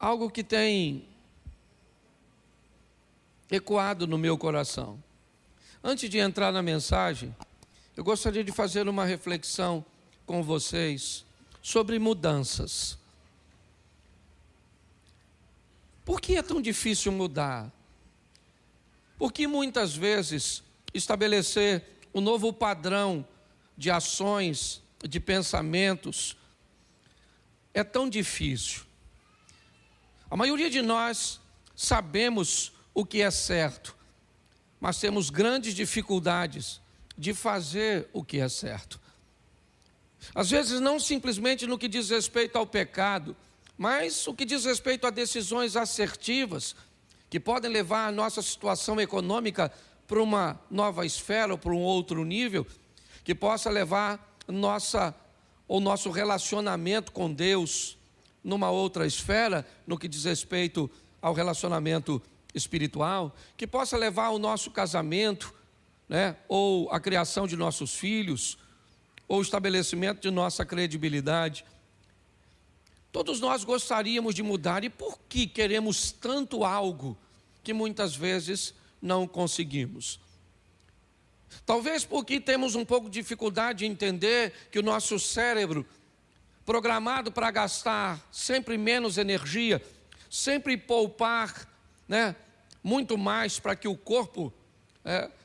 algo que tem ecoado no meu coração. Antes de entrar na mensagem, eu gostaria de fazer uma reflexão com vocês sobre mudanças. Por que é tão difícil mudar? Porque muitas vezes estabelecer um novo padrão de ações, de pensamentos, é tão difícil. A maioria de nós sabemos o que é certo, mas temos grandes dificuldades de fazer o que é certo. Às vezes não simplesmente no que diz respeito ao pecado, mas o que diz respeito a decisões assertivas, que podem levar a nossa situação econômica para uma nova esfera ou para um outro nível, que possa levar o nosso relacionamento com Deus numa outra esfera, no que diz respeito ao relacionamento espiritual, que possa levar o nosso casamento, ou a criação de nossos filhos, ou o estabelecimento de nossa credibilidade. Todos nós gostaríamos de mudar, e por que queremos tanto algo que muitas vezes não conseguimos? Talvez porque temos um pouco de dificuldade de entender que o nosso cérebro, programado para gastar sempre menos energia, sempre poupar, muito mais para que o corpo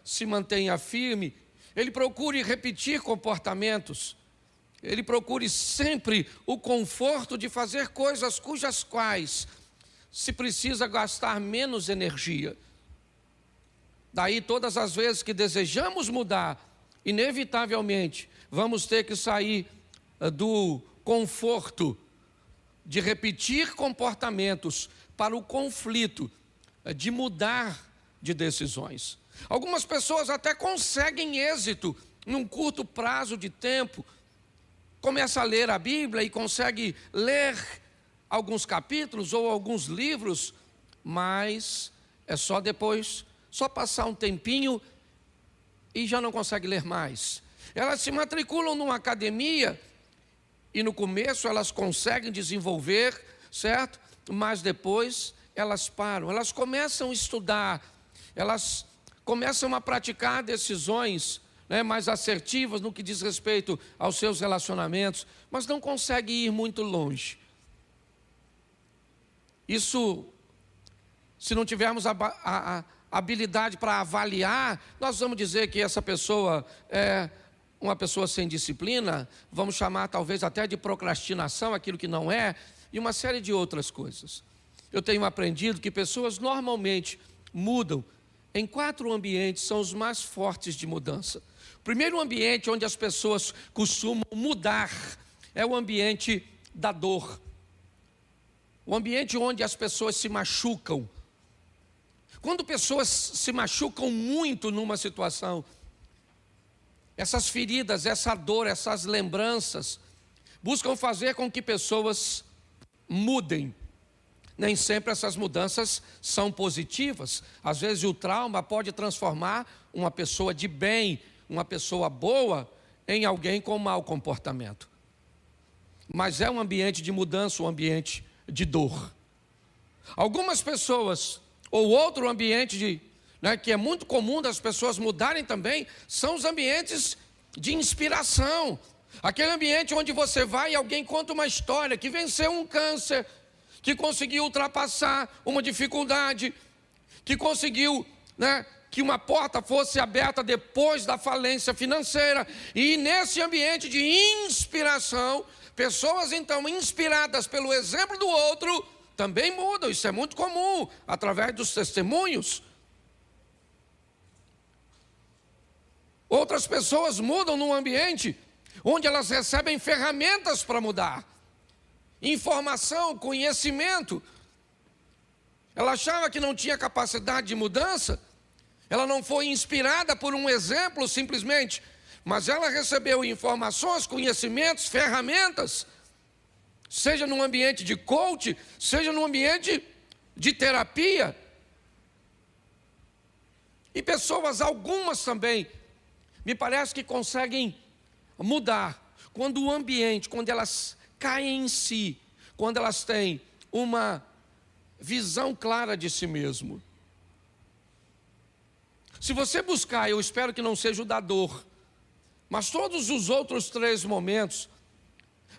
se mantenha firme, ele procure repetir comportamentos, ele procure sempre o conforto de fazer coisas cujas quais se precisa gastar menos energia. Daí todas as vezes que desejamos mudar, inevitavelmente vamos ter que sair do conforto de repetir comportamentos para o conflito de mudar de decisões. Algumas pessoas até conseguem êxito num curto prazo de tempo. Começa a ler a Bíblia e consegue ler alguns capítulos ou alguns livros, mas é só depois, só passar um tempinho e já não consegue ler mais. Elas se matriculam numa academia e no começo elas conseguem desenvolver, certo? Mas depois elas param, elas começam a estudar, elas começam a praticar decisões mais assertivas no que diz respeito aos seus relacionamentos, mas não conseguem ir muito longe. Isso, se não tivermos a habilidade para avaliar, nós vamos dizer que essa pessoa é uma pessoa sem disciplina, vamos chamar talvez até de procrastinação, aquilo que não é, e uma série de outras coisas. Eu tenho aprendido que pessoas normalmente mudam em 4 ambientes, são os mais fortes de mudança. O primeiro ambiente onde as pessoas costumam mudar é o ambiente da dor. O ambiente onde as pessoas se machucam. Quando pessoas se machucam muito numa situação, essas feridas, essa dor, essas lembranças, buscam fazer com que pessoas mudem. Nem sempre essas mudanças são positivas. Às vezes o trauma pode transformar uma pessoa de bem, uma pessoa boa, em alguém com mau comportamento. Mas é um ambiente de mudança, um ambiente de dor. Algumas pessoas, ou outro ambiente que é muito comum das pessoas mudarem também, são os ambientes de inspiração. Aquele ambiente onde você vai e alguém conta uma história, que venceu um câncer, que conseguiu ultrapassar uma dificuldade, que conseguiu que uma porta fosse aberta depois da falência financeira. E nesse ambiente de inspiração, pessoas então inspiradas pelo exemplo do outro, também mudam. Isso é muito comum, através dos testemunhos. Outras pessoas mudam num ambiente onde elas recebem ferramentas para mudar. Informação, conhecimento. Ela achava que não tinha capacidade de mudança, ela não foi inspirada por um exemplo simplesmente, mas ela recebeu informações, conhecimentos, ferramentas, seja num ambiente de coach, seja num ambiente de terapia. E pessoas, algumas também, me parece que conseguem mudar quando o ambiente, quando elas caem em si, quando elas têm uma visão clara de si mesmo. Se você buscar, eu espero que não seja o da dor, mas todos os outros 3 momentos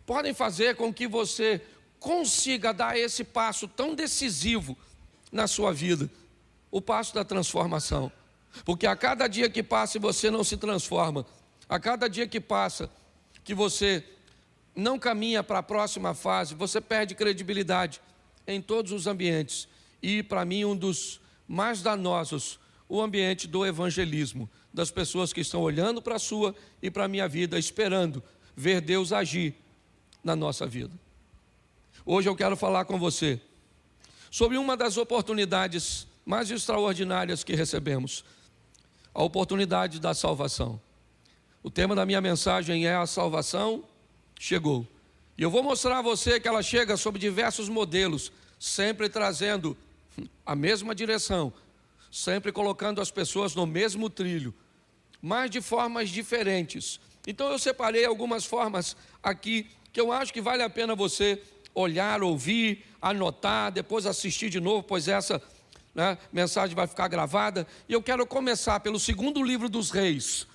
podem fazer com que você consiga dar esse passo tão decisivo na sua vida, o passo da transformação. Porque a cada dia que passa e você não se transforma, a cada dia que passa que você não caminha para a próxima fase, você perde credibilidade em todos os ambientes. E para mim um dos mais danosos, o ambiente do evangelismo, das pessoas que estão olhando para a sua e para a minha vida, esperando ver Deus agir na nossa vida. Hoje eu quero falar com você sobre uma das oportunidades mais extraordinárias que recebemos, a oportunidade da salvação. O tema da minha mensagem é: a salvação chegou. E eu vou mostrar a você que ela chega sob diversos modelos, sempre trazendo a mesma direção, sempre colocando as pessoas no mesmo trilho, mas de formas diferentes. Então eu separei algumas formas aqui que eu acho que vale a pena você olhar, ouvir, anotar, depois assistir de novo, pois essa mensagem vai ficar gravada. E eu quero começar pelo 2º livro dos Reis,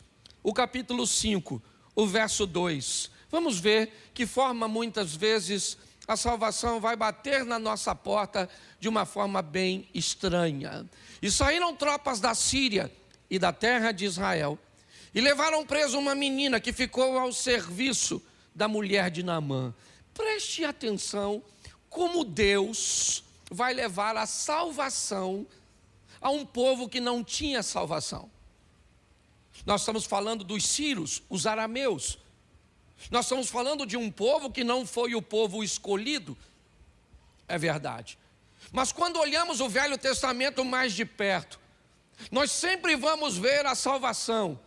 o capítulo 5, o verso 2. Vamos ver que forma muitas vezes a salvação vai bater na nossa porta de uma forma bem estranha. E saíram tropas da Síria e da terra de Israel e levaram preso uma menina que ficou ao serviço da mulher de Naamã. Preste atenção como Deus vai levar a salvação a um povo que não tinha salvação. Nós estamos falando dos sírios, os arameus. Nós estamos falando de um povo que não foi o povo escolhido, é verdade. Mas quando olhamos o Velho Testamento mais de perto, nós sempre vamos ver a salvação,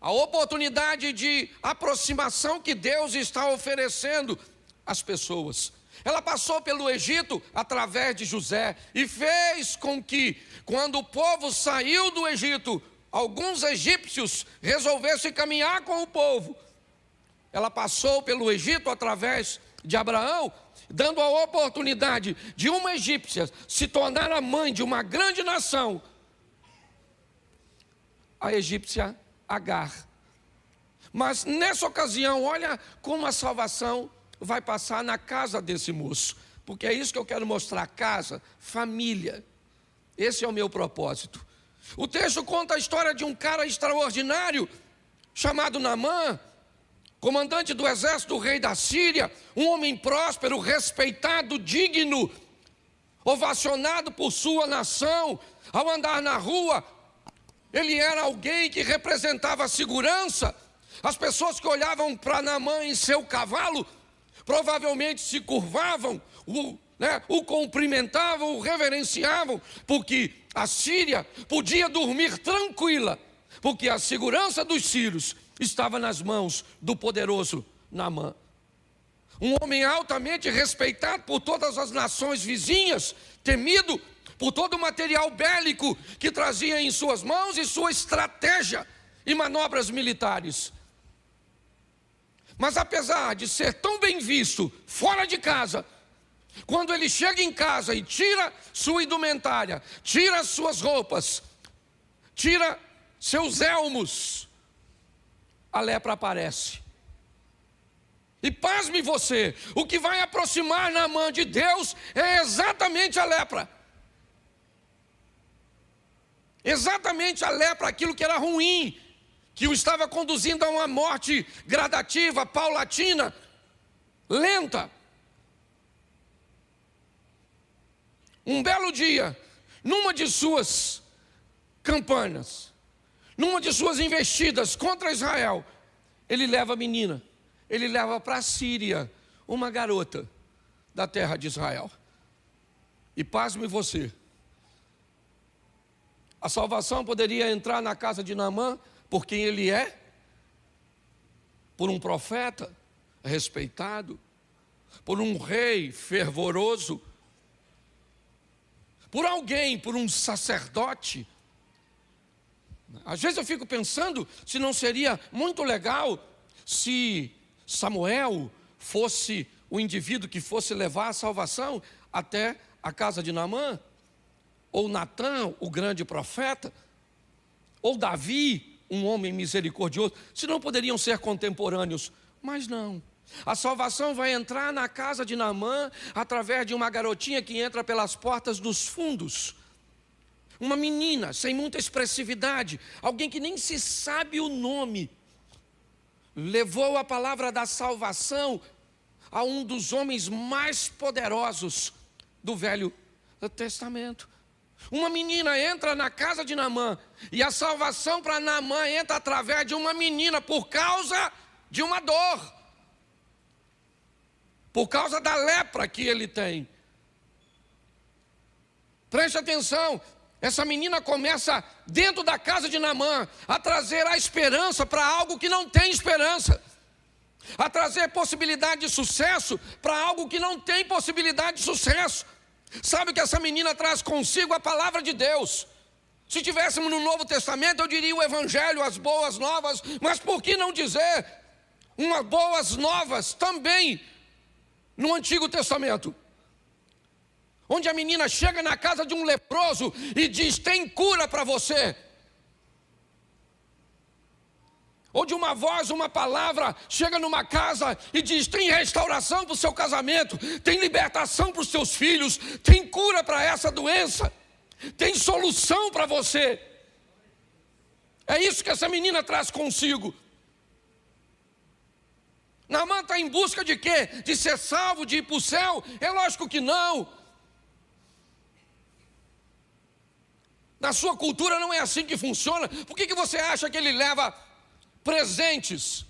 a oportunidade de aproximação que Deus está oferecendo às pessoas. Ela passou pelo Egito através de José e fez com que, quando o povo saiu do Egito, alguns egípcios resolvessem caminhar com o povo. Ela passou pelo Egito através de Abraão, dando a oportunidade de uma egípcia se tornar a mãe de uma grande nação, a egípcia Agar. Mas nessa ocasião, olha como a salvação vai passar na casa desse moço, porque é isso que eu quero mostrar: casa, família. Esse é o meu propósito. O texto conta a história de um cara extraordinário chamado Naamã, comandante do exército do rei da Síria, um homem próspero, respeitado, digno, ovacionado por sua nação. Ao andar na rua, ele era alguém que representava a segurança. As pessoas que olhavam para Naamã em seu cavalo provavelmente se curvavam, o cumprimentavam, o reverenciavam, porque a Síria podia dormir tranquila, porque a segurança dos sírios estava nas mãos do poderoso Naamã. Um homem altamente respeitado por todas as nações vizinhas, temido por todo o material bélico que trazia em suas mãos e sua estratégia e manobras militares. Mas apesar de ser tão bem visto fora de casa, quando ele chega em casa e tira sua indumentária, tira suas roupas, tira seus elmos, a lepra aparece. E pasme você, o que vai aproximar Naamã de Deus é exatamente a lepra. Exatamente a lepra, aquilo que era ruim, que o estava conduzindo a uma morte gradativa, paulatina, lenta. Um belo dia, numa de suas campanhas, numa de suas investidas contra Israel, ele leva a menina, ele leva para a Síria uma garota da terra de Israel. E pasme você, a salvação poderia entrar na casa de Naamã por quem ele é, por um profeta respeitado, por um rei fervoroso, por alguém, por um sacerdote. Às vezes eu fico pensando se não seria muito legal se Samuel fosse o indivíduo que fosse levar a salvação até a casa de Naamã? Ou Natã, o grande profeta? Ou Davi, um homem misericordioso? Se não poderiam ser contemporâneos, mas não. A salvação vai entrar na casa de Naamã através de uma garotinha que entra pelas portas dos fundos. Uma menina sem muita expressividade, alguém que nem se sabe o nome, levou a palavra da salvação a um dos homens mais poderosos do Velho Testamento. Uma menina entra na casa de Naamã, e a salvação para Naamã entra através de uma menina por causa de uma dor, por causa da lepra que ele tem. Preste atenção, essa menina começa dentro da casa de Naamã a trazer a esperança para algo que não tem esperança, a trazer possibilidade de sucesso para algo que não tem possibilidade de sucesso. Sabe o que essa menina traz consigo? A palavra de Deus. Se tivéssemos no Novo Testamento, eu diria o Evangelho, as boas novas, mas por que não dizer umas boas novas também no Antigo Testamento? Onde a menina chega na casa de um leproso e diz: tem cura para você. Ou de uma voz, uma palavra, chega numa casa e diz: tem restauração para o seu casamento, tem libertação para os seus filhos, tem cura para essa doença, tem solução para você. É isso que essa menina traz consigo. Naamã está em busca de quê? De ser salvo, de ir para o céu? É lógico que não. Na sua cultura não é assim que funciona. Por que você acha que ele leva presentes?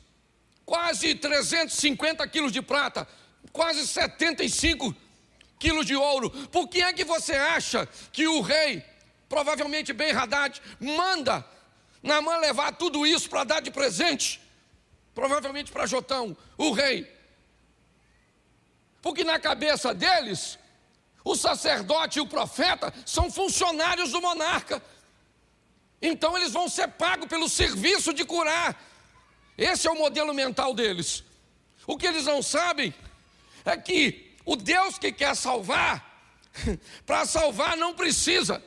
Quase 350 quilos de prata, quase 75 quilos de ouro. Por que é que você acha que o rei, provavelmente Ben-Hadad, manda Naamã levar tudo isso para dar de presente? Provavelmente para Jotão, o rei. Porque na cabeça deles, o sacerdote e o profeta são funcionários do monarca. Então eles vão ser pagos pelo serviço de curar. Esse é o modelo mental deles. O que eles não sabem é que o Deus que quer salvar, para salvar não precisa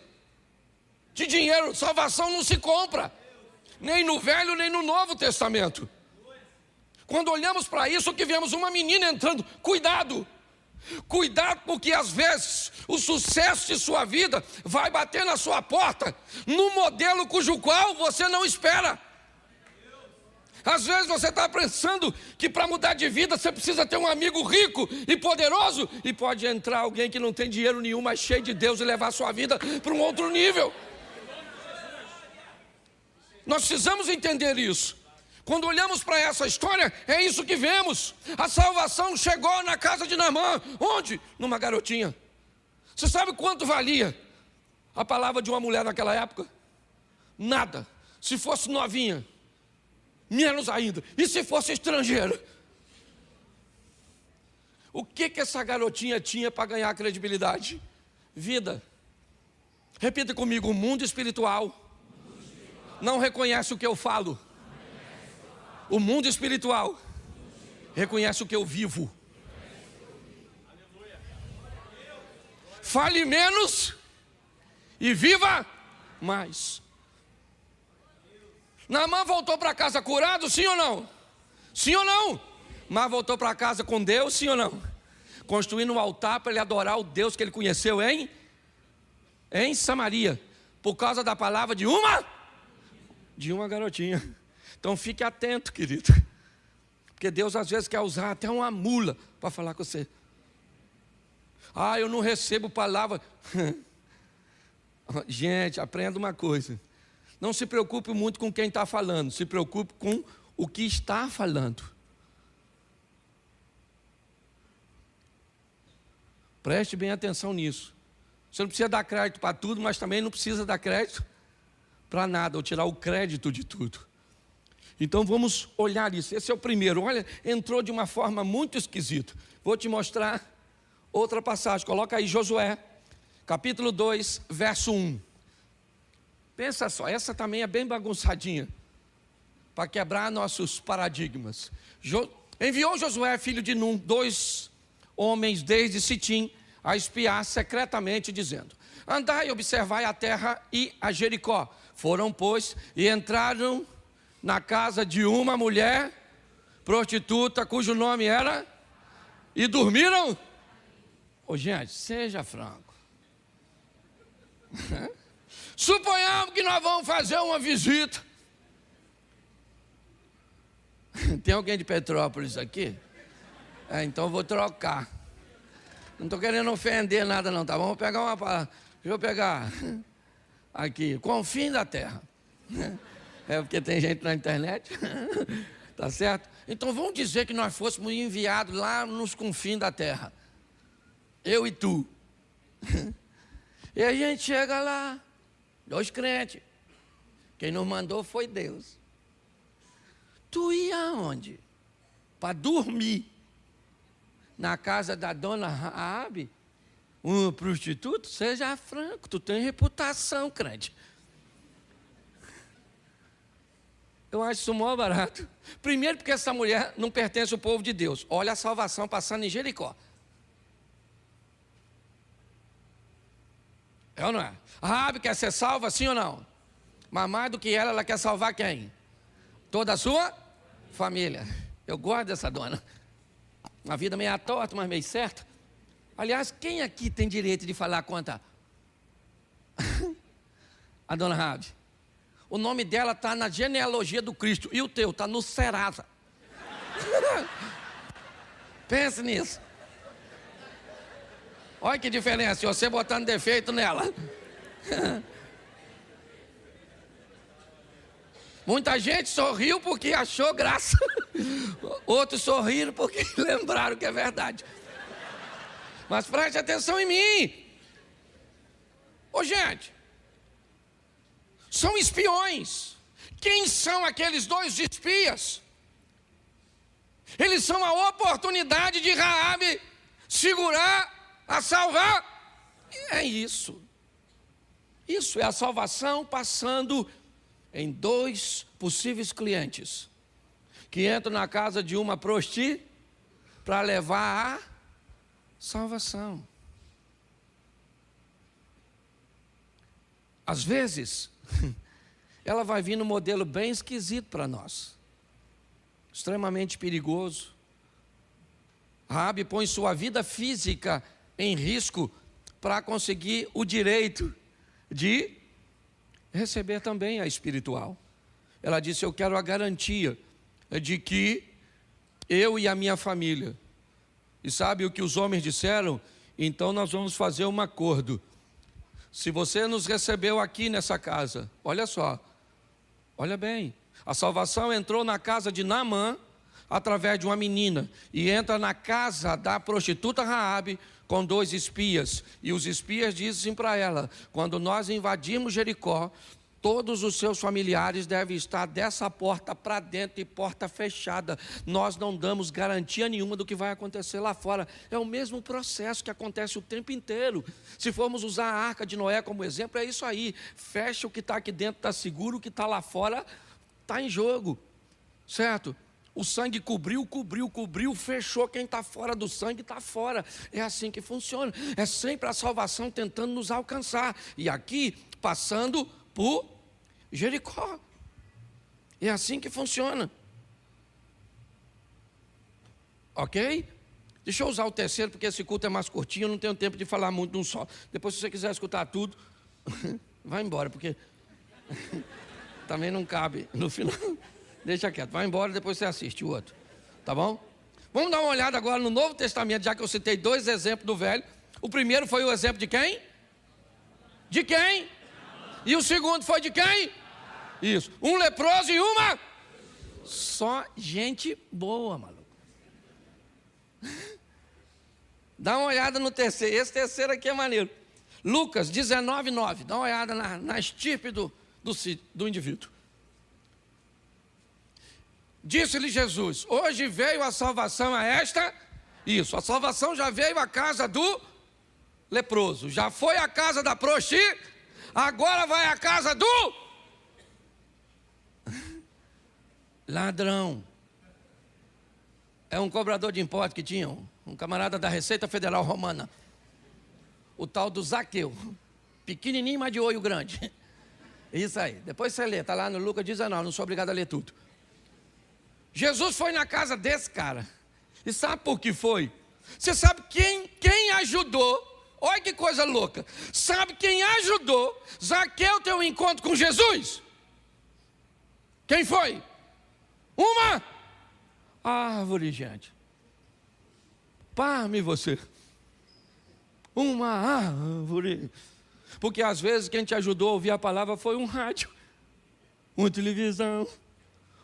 de dinheiro. Salvação não se compra, nem no Velho nem no Novo Testamento. Quando olhamos para isso, que vemos uma menina entrando, cuidado. Cuidado, porque às vezes o sucesso de sua vida vai bater na sua porta no modelo cujo qual você não espera. Às vezes você está pensando que para mudar de vida você precisa ter um amigo rico e poderoso, e pode entrar alguém que não tem dinheiro nenhum, mas cheio de Deus, e levar sua vida para um outro nível. Nós precisamos entender isso. Quando olhamos para essa história, é isso que vemos. A salvação chegou na casa de Naamã. Onde? Numa garotinha. Você sabe quanto valia a palavra de uma mulher naquela época? Nada. Se fosse novinha, menos ainda. E se fosse estrangeira? O que essa garotinha tinha para ganhar credibilidade? Vida. Repita comigo: o mundo espiritual não reconhece o que eu falo. O mundo espiritual reconhece o que eu vivo. Fale menos e viva mais. Naamã voltou para casa curado, sim ou não? Sim ou não? Mas voltou para casa com Deus, sim ou não? Construindo um altar para ele adorar o Deus que ele conheceu em Samaria, por causa da palavra de uma garotinha. Então fique atento, querido, porque Deus às vezes quer usar até uma mula para falar com você. Eu não recebo palavra. Gente, aprenda uma coisa: não se preocupe muito com quem está falando, se preocupe com o que está falando. Preste bem atenção nisso. Você não precisa dar crédito para tudo, mas também não precisa dar crédito para nada, ou tirar o crédito de tudo. Então vamos olhar isso. Esse é o primeiro. Olha, entrou de uma forma muito esquisita. Vou te mostrar outra passagem. Coloca aí Josué, capítulo 2, verso 1. Pensa só, essa também é bem bagunçadinha, para quebrar nossos paradigmas. Enviou Josué, filho de Num, 2 homens desde Sitim, a espiar secretamente, dizendo: andai e observai a terra e a Jericó. Foram, pois, e entraram na casa de uma mulher prostituta, cujo nome era, e dormiram. Ô, gente, seja franco. Suponhamos que nós vamos fazer uma visita. Tem alguém de Petrópolis aqui? Então eu vou trocar. Não estou querendo ofender nada não, tá bom? Vou pegar uma palavra. Deixa eu pegar aqui, confim da terra. É porque tem gente na internet. Tá certo? Então vamos dizer que nós fôssemos enviados lá nos confins da terra. Eu e tu. E a gente chega lá, 2 crentes. Quem nos mandou foi Deus. Tu ia aonde? Para dormir na casa da dona Raabe, um prostituto? Seja franco, tu tem reputação, crente. Eu acho isso mó barato. Primeiro porque essa mulher não pertence ao povo de Deus. Olha a salvação passando em Jericó. É ou não é? A Raabe quer ser salva, sim ou não? Mas mais do que ela quer salvar quem? Toda a sua família. Eu gosto dessa dona. Uma vida meio torta, mas meio certa. Aliás, quem aqui tem direito de falar contra a dona Raabe? O nome dela está na genealogia do Cristo. E o teu? Está no Serasa. Pense nisso. Olha que diferença, você botando defeito nela. Muita gente sorriu porque achou graça. Outros sorriram porque lembraram que é verdade. Mas preste atenção em mim. Ô, gente, são espiões. Quem são aqueles 2 espias? Eles são a oportunidade de Raabe segurar, a salvar. É isso. Isso é a salvação passando em 2 possíveis clientes que entram na casa de uma prosti para levar a salvação. Às vezes, ela vai vir num modelo bem esquisito para nós, extremamente perigoso. Raabe põe sua vida física em risco para conseguir o direito de receber também a espiritual. Ela disse: eu quero a garantia de que eu e a minha família. E sabe o que os homens disseram? Então nós vamos fazer um acordo. Se você nos recebeu aqui nessa casa, olha só, olha bem, a salvação entrou na casa de Naamã através de uma menina e entra na casa da prostituta Raabe com 2 espias. E os espias dizem para ela: quando nós invadirmos Jericó, todos os seus familiares devem estar dessa porta para dentro e porta fechada. Nós não damos garantia nenhuma do que vai acontecer lá fora. É o mesmo processo que acontece o tempo inteiro. Se formos usar a arca de Noé como exemplo, é isso aí. Fecha o que está aqui dentro, está seguro, o que está lá fora está em jogo. Certo? O sangue cobriu, fechou. Quem está fora do sangue está fora. É assim que funciona. É sempre a salvação tentando nos alcançar. E aqui, passando por Jericó. É assim que funciona. Ok? Deixa eu usar o terceiro, porque esse culto é mais curtinho, eu não tenho tempo de falar muito de um só. Depois, se você quiser escutar tudo, vai embora, porque também não cabe no final. Deixa quieto, vai embora, depois você assiste o outro. Tá bom? Vamos dar uma olhada agora no Novo Testamento, já que eu citei 2 exemplos do Velho. O primeiro foi o exemplo de quem? De quem? E o segundo foi de quem? Isso. Um leproso e uma? Só gente boa, maluco. Dá uma olhada no terceiro. Esse terceiro aqui é maneiro. Lucas 19:9. Dá uma olhada na estirpe do indivíduo. Disse-lhe Jesus: hoje veio a salvação a esta. Isso, a salvação já veio à casa do leproso. Já foi à casa da prosti. Agora vai à casa do ladrão. É um cobrador de impostos que tinha, um camarada da Receita Federal Romana. o tal do Zaqueu. Pequenininho, mas de olho grande. Isso aí. Depois você lê, está lá no Lucas 19, não sou obrigado a ler tudo. Jesus foi na casa desse cara. E sabe por que foi? Você sabe quem ajudou? Olha que coisa louca. Sabe quem ajudou Zaqueu ter um encontro com Jesus? Quem foi? Uma árvore, gente. Parme você. Uma árvore. Porque às vezes quem te ajudou a ouvir a palavra foi um rádio, uma televisão,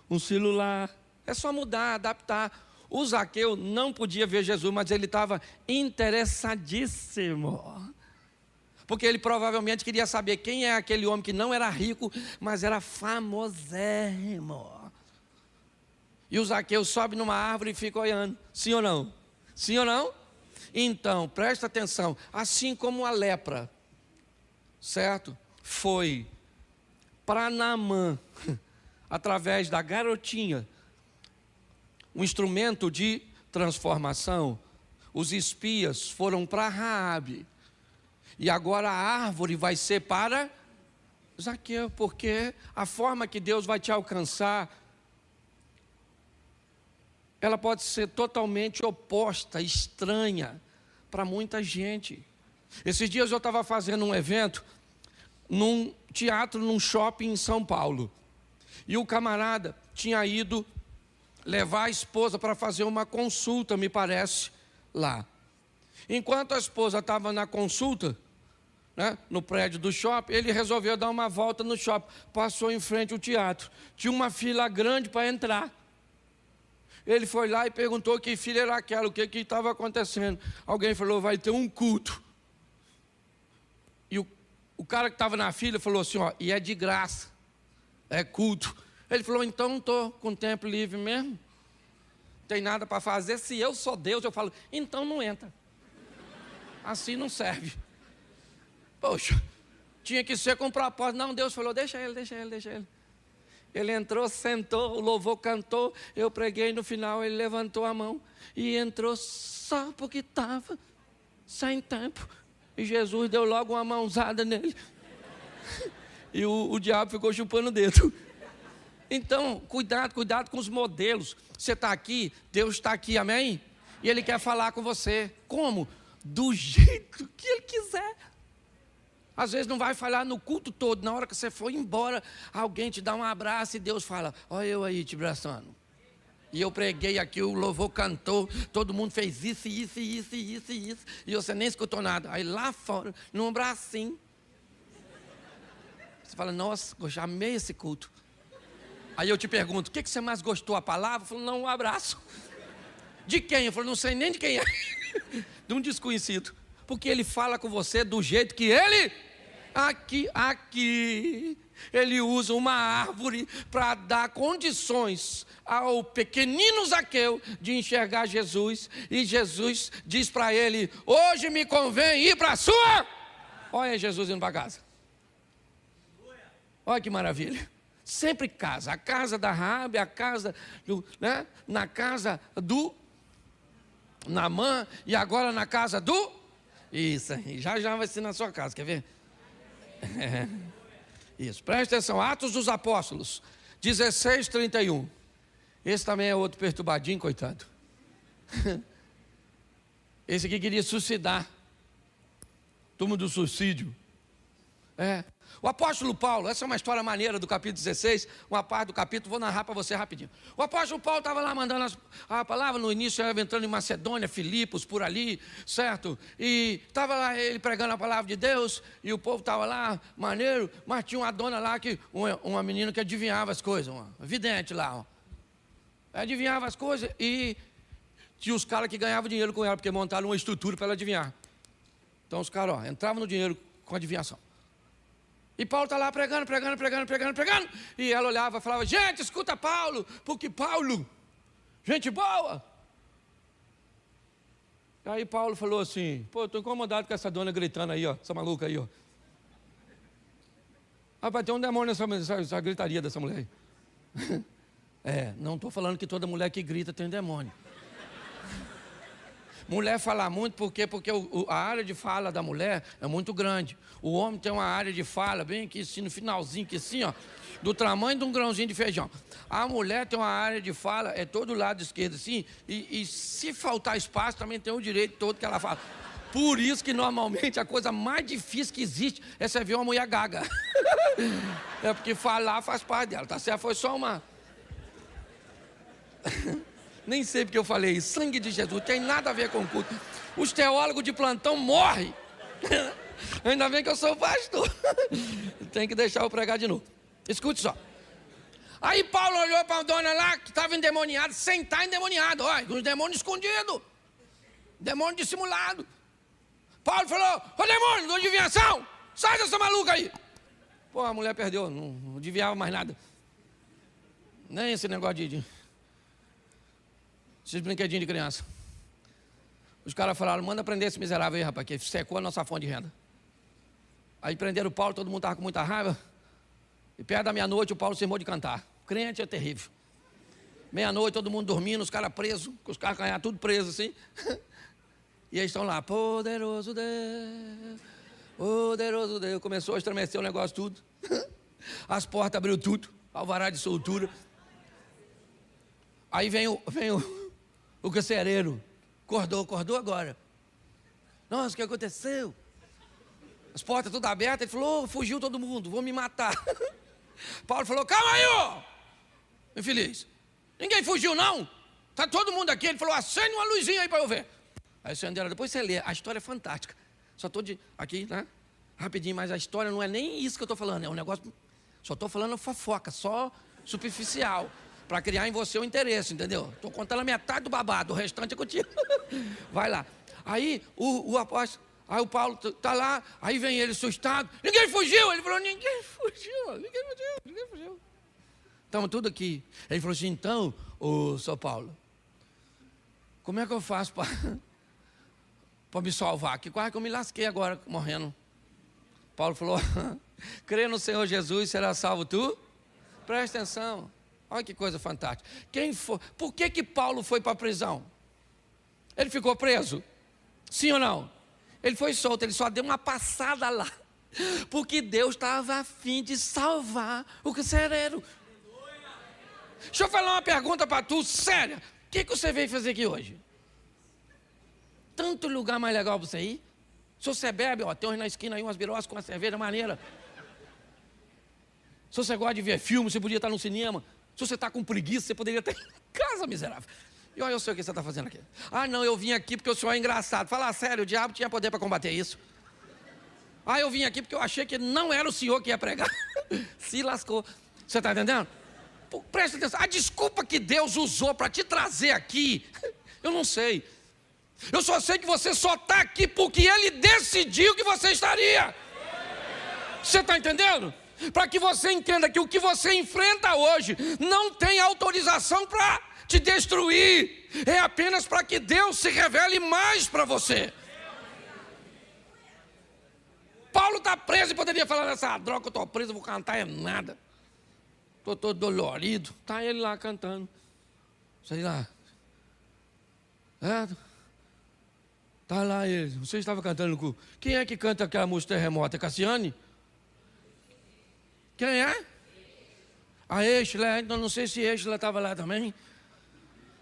um celular. É só mudar, adaptar. O Zaqueu não podia ver Jesus, mas ele estava interessadíssimo. Porque ele provavelmente queria saber quem é aquele homem que não era rico, mas era famosérrimo. E o Zaqueu sobe numa árvore e fica olhando. Sim ou não? Sim ou não? Então, presta atenção. Assim como a lepra, certo? Foi para Naamã, através da garotinha, um instrumento de transformação. Os espias foram para Raabe. E agora a árvore vai ser para Zaqueu, porque a forma que Deus vai te alcançar, ela pode ser totalmente oposta, estranha para muita gente. Esses dias eu estava fazendo um evento num teatro, num shopping em São Paulo. E o camarada tinha ido levar a esposa para fazer uma consulta, me parece, lá. Enquanto a esposa estava na consulta, né, no prédio do shopping, ele resolveu dar uma volta no shopping. Passou em frente ao teatro. Tinha uma fila grande para entrar. Ele foi lá e perguntou que filha era aquela, o que estava acontecendo. Alguém falou, vai ter um culto. E o cara que estava na fila falou assim, ó, e é de graça, é culto. Ele falou, então não estou com tempo livre mesmo, não tem nada para fazer. Se eu sou Deus, eu falo, então não entra. Assim não serve. Poxa, tinha que ser com propósito. Não, Deus falou, deixa ele. Ele entrou, sentou, o louvor cantou, eu preguei, no final ele levantou a mão e entrou só porque estava sem tempo. E Jesus deu logo uma mãozada nele. E o diabo ficou chupando o dedo. Então, cuidado com os modelos. Você está aqui, Deus está aqui, amém? E Ele quer falar com você. Como? Do jeito que Ele quiser. Às vezes não vai falar no culto todo. Na hora que você for embora, alguém te dá um abraço e Deus fala, olha eu aí te abraçando. E eu preguei aqui, o louvor cantou, todo mundo fez isso. E você nem escutou nada. Aí lá fora, num bracinho, você fala, nossa, eu já amei esse culto. Aí eu te pergunto, o que você mais gostou, a palavra? Eu falo, não, um abraço. De quem? Eu falo, não sei nem de quem é. De um desconhecido. Porque ele fala com você do jeito que ele... Aqui, ele usa uma árvore para dar condições ao pequenino Zaqueu de enxergar Jesus. E Jesus diz para ele, hoje me convém ir para a sua... Olha Jesus indo para casa. Olha que maravilha. Sempre casa. A casa da Raabe, a casa do... né? Na casa do Naamã e agora na casa do... Isso aí. Já vai ser na sua casa, quer ver? Isso, presta atenção, Atos dos Apóstolos 16:31. Esse também é outro perturbadinho, coitado. Esse aqui queria suicidar. Turma do suicídio. O apóstolo Paulo, essa é uma história maneira do capítulo 16, uma parte do capítulo, vou narrar para você rapidinho. O apóstolo Paulo estava lá mandando a palavra, no início estava entrando em Macedônia, Filipos, por ali, certo? E estava lá ele pregando a palavra de Deus, e o povo estava lá, maneiro, mas tinha uma dona lá, uma menina que adivinhava as coisas, uma vidente lá, ó. Adivinhava as coisas e tinha os caras que ganhavam dinheiro com ela, porque montaram uma estrutura para ela adivinhar. Então os caras, entravam no dinheiro com adivinhação. E Paulo está lá pregando. E ela olhava e falava, gente, escuta Paulo, porque Paulo, gente boa. Aí Paulo falou assim, pô, estou incomodado com essa dona gritando aí, ó, essa maluca aí, ó. Rapaz, tem um demônio nessa gritaria dessa mulher aí. Não estou falando que toda mulher que grita tem demônio. Mulher fala muito porque a área de fala da mulher é muito grande. O homem tem uma área de fala bem aqui assim, no finalzinho, aqui assim, ó, do tamanho de um grãozinho de feijão. A mulher tem uma área de fala, é todo lado esquerdo assim, e se faltar espaço também tem o direito todo que ela fala. Por isso que normalmente a coisa mais difícil que existe é você ver uma mulher gaga. É porque falar faz parte dela, tá certo? Foi só uma... Nem sei porque eu falei isso. Sangue de Jesus, tem nada a ver com o culto. Os teólogos de plantão morrem. Ainda bem que eu sou pastor. Tem que deixar eu pregar de novo. Escute só. Aí Paulo olhou para a dona lá, que estava endemoniada, sem estar endemoniado. Olha, os demônios escondidos. Demônio dissimulado. Paulo falou: ô demônio, de adivinhação, sai dessa maluca aí. Pô, a mulher perdeu, não adivinhava mais nada. Nem esse negócio esses brinquedinhos de criança. Os caras falaram: manda prender esse miserável aí, rapaz, que secou a nossa fonte de renda. Aí prenderam o Paulo, todo mundo estava com muita raiva. E perto da meia-noite o Paulo se irmou de cantar. Crente é terrível. Meia-noite, todo mundo dormindo, os caras presos, com os caras canhados, tudo presos assim. E eles estão lá: poderoso Deus, poderoso Deus. Começou a estremecer o negócio tudo. As portas abriu tudo, alvará de soltura. Aí vem o carcereiro. Acordou agora. Nossa, o que aconteceu? As portas todas abertas. Ele falou: fugiu todo mundo, vou me matar. Paulo falou: calma aí, ó infeliz, ninguém fugiu não, está todo mundo aqui. Ele falou: acende uma luzinha aí para eu ver. Aí acenderam, depois você lê, a história é fantástica. Só estou aqui, né, rapidinho, mas a história não é nem isso que eu estou falando, é um negócio, só estou falando fofoca, só superficial, para criar em você o interesse, entendeu? Estou contando a metade do babado, o restante é contigo. Vai lá. Aí o apóstolo, aí o Paulo está lá, aí vem ele assustado: ninguém fugiu. Ele falou: ninguém fugiu. Estamos tudo aqui. Ele falou assim: então, ô São Paulo, como é que eu faço para me salvar? Que quase que eu me lasquei agora, morrendo. Paulo falou: crê no Senhor Jesus, será salvo tu? Presta atenção. Olha que coisa fantástica. Por que Paulo foi para a prisão? Ele ficou preso? Sim ou não? Ele foi solto, ele só deu uma passada lá, porque Deus estava a fim de salvar o carcereiro. Deixa eu falar uma pergunta para tu, séria. O que você veio fazer aqui hoje? Tanto lugar mais legal para você ir. Se você bebe, ó, tem uns na esquina aí, umas birosas com uma cerveja maneira. Se você gosta de ver filme, você podia estar no cinema. Se você está com preguiça, você poderia estar em casa, miserável. E olha, eu sei o que você está fazendo aqui. Ah, não, eu vim aqui porque o senhor é engraçado. Fala sério, o diabo tinha poder para combater isso. Ah, eu vim aqui porque eu achei que não era o senhor que ia pregar. Se lascou. Você está entendendo? Pô, presta atenção. A desculpa que Deus usou para te trazer aqui, eu não sei. Eu só sei que você só está aqui porque Ele decidiu que você estaria. Você está entendendo? Para que você entenda que o que você enfrenta hoje não tem autorização para te destruir. É apenas para que Deus se revele mais para você. Paulo está preso e poderia falar: nessa droga que eu estou preso, eu vou cantar é nada. Estou todo dolorido. Está ele lá cantando. Sei lá. Está lá ele. Você estava cantando com... Quem é que canta aquela música Terremoto? É Cassiane? Quem é? A Exla. Então não sei se Exla estava lá também.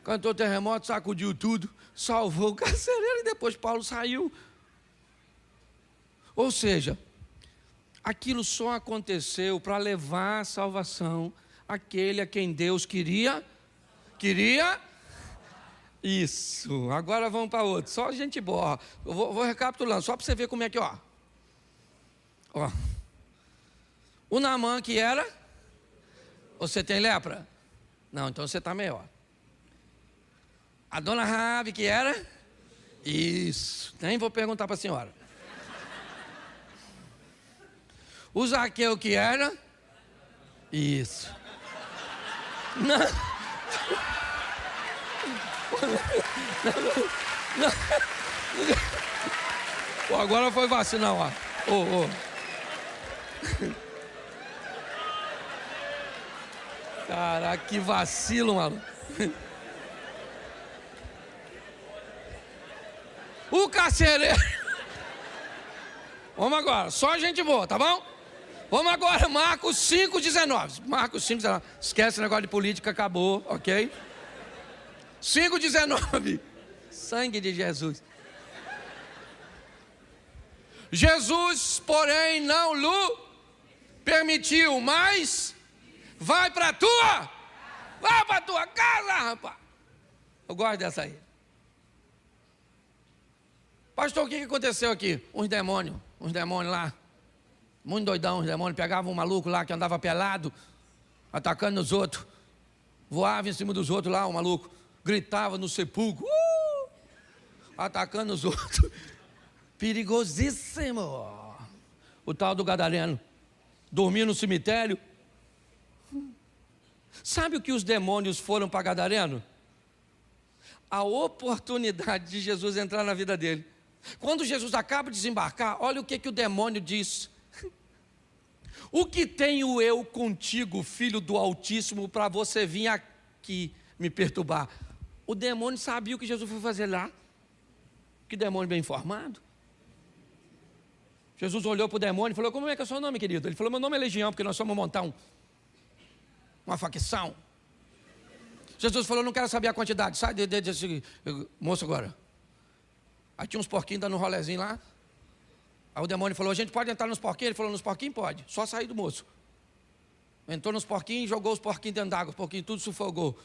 Cantou Terremoto, sacudiu tudo, salvou o carcereiro e depois Paulo saiu. Ou seja, aquilo só aconteceu para levar a salvação àquele a quem Deus queria. Isso. Agora vamos para outro. Só gente boa. Eu vou recapitulando, só para você ver como é que, ó. O Naamã que era? Você tem lepra? Não, então você está melhor. A dona Raabe que era? Isso. Nem vou perguntar para a senhora. O Zaqueu que era? Isso. Não. Pô, agora foi vacina, ó. Caraca, que vacilo, maluco. O carcereiro... Vamos agora, só gente boa, tá bom? Vamos agora, Marcos 5,19. Marcos 5,19. Esquece o negócio de política, acabou, ok? 5,19. Sangue de Jesus. Jesus, porém, não lhe permitiu, mas vai para tua casa, rapaz. Eu gosto dessa aí. Pastor, o que aconteceu aqui? Uns demônios lá, muito doidão, uns demônios, pegavam um maluco lá que andava pelado, atacando os outros, voava em cima dos outros lá, o maluco, gritava no sepulcro, atacando os outros, perigosíssimo. O tal do gadareno, dormia no cemitério. Sabe o que os demônios foram para gadareno? A oportunidade de Jesus entrar na vida dele. Quando Jesus acaba de desembarcar, olha o que o demônio diz. O que tenho eu contigo, filho do Altíssimo, para você vir aqui me perturbar? O demônio sabia o que Jesus foi fazer lá. Que demônio bem informado. Jesus olhou para o demônio e falou: como é que é o seu nome, querido? Ele falou: meu nome é Legião, porque nós somos montar uma facção. Jesus falou: não quero saber a quantidade, sai desse moço agora. Aí tinha uns porquinhos dando um rolezinho lá. Aí o demônio falou: a gente pode entrar nos porquinhos? Ele falou: nos porquinhos pode, só sair do moço. Entrou nos porquinhos, jogou os porquinhos dentro d'água, os porquinhos tudo sufocou.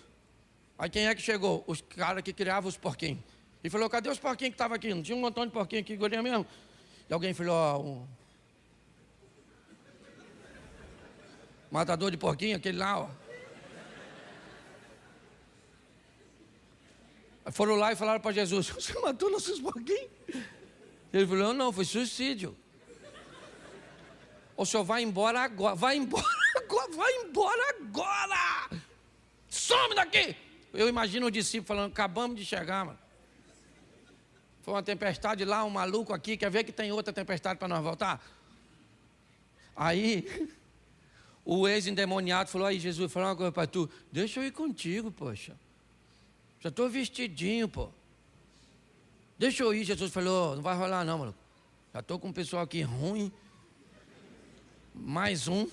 Aí quem é que chegou? Os caras que criavam os porquinhos. E falou: cadê os porquinhos que estavam aqui? Não tinha um montão de porquinhos aqui, golinha mesmo. E alguém falou: matador de porquinho, aquele lá, ó. Foram lá e falaram para Jesus: você matou nossos porquinhos? Ele falou: não, foi suicídio. O senhor vai embora agora, vai embora agora. Some daqui. Eu imagino o discípulo falando: acabamos de chegar, mano. Foi uma tempestade lá, um maluco aqui, quer ver que tem outra tempestade para nós voltar? Aí, o ex-endemoniado falou: aí Jesus, falou uma coisa para tu, deixa eu ir contigo, poxa. Já estou vestidinho, pô. Deixa eu ir. Jesus falou: não vai rolar não, maluco. Já estou com um pessoal aqui ruim. Mais um.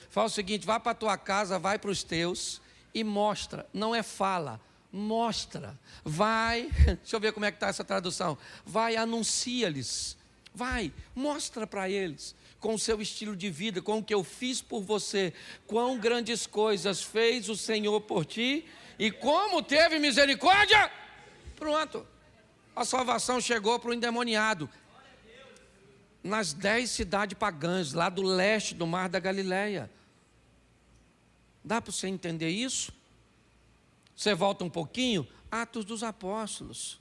Fala o seguinte: vai para a tua casa, vai para os teus e mostra. Não é fala, mostra. Vai, deixa eu ver como é que está essa tradução. Vai, anuncia-lhes. Vai, mostra para eles, com o seu estilo de vida, com o que eu fiz por você, quão grandes coisas fez o Senhor por ti e como teve misericórdia. Pronto, a salvação chegou para o endemoniado. Nas 10 cidades pagãs, lá do leste do mar da Galileia. Dá para você entender isso? Você volta um pouquinho, Atos dos Apóstolos.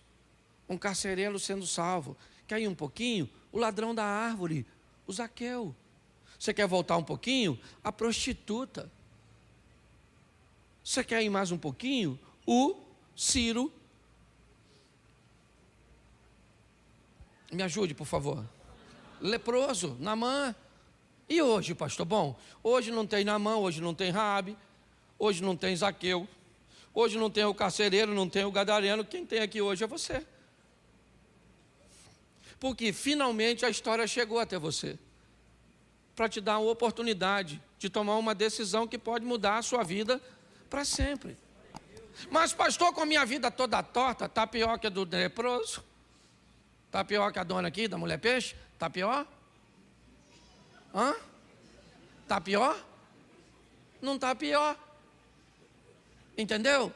Um carcereiro sendo salvo. Quer ir um pouquinho? O ladrão da árvore, o Zaqueu. Você quer voltar um pouquinho? A prostituta. Você quer ir mais um pouquinho? O Ciro. Me ajude, por favor. Leproso, Naamã. E hoje, pastor? Bom, hoje não tem Naamã, hoje não tem Raabe, hoje não tem Zaqueu, hoje não tem o carcereiro, não tem o gadareno. Quem tem aqui hoje é você. Porque finalmente a história chegou até você, para te dar uma oportunidade de tomar uma decisão que pode mudar a sua vida para sempre. Mas pastor, com a minha vida toda torta, está pior que a do leproso? Está pior que a dona aqui, da mulher peixe? Está pior? Hã? Está pior? Não está pior. Entendeu?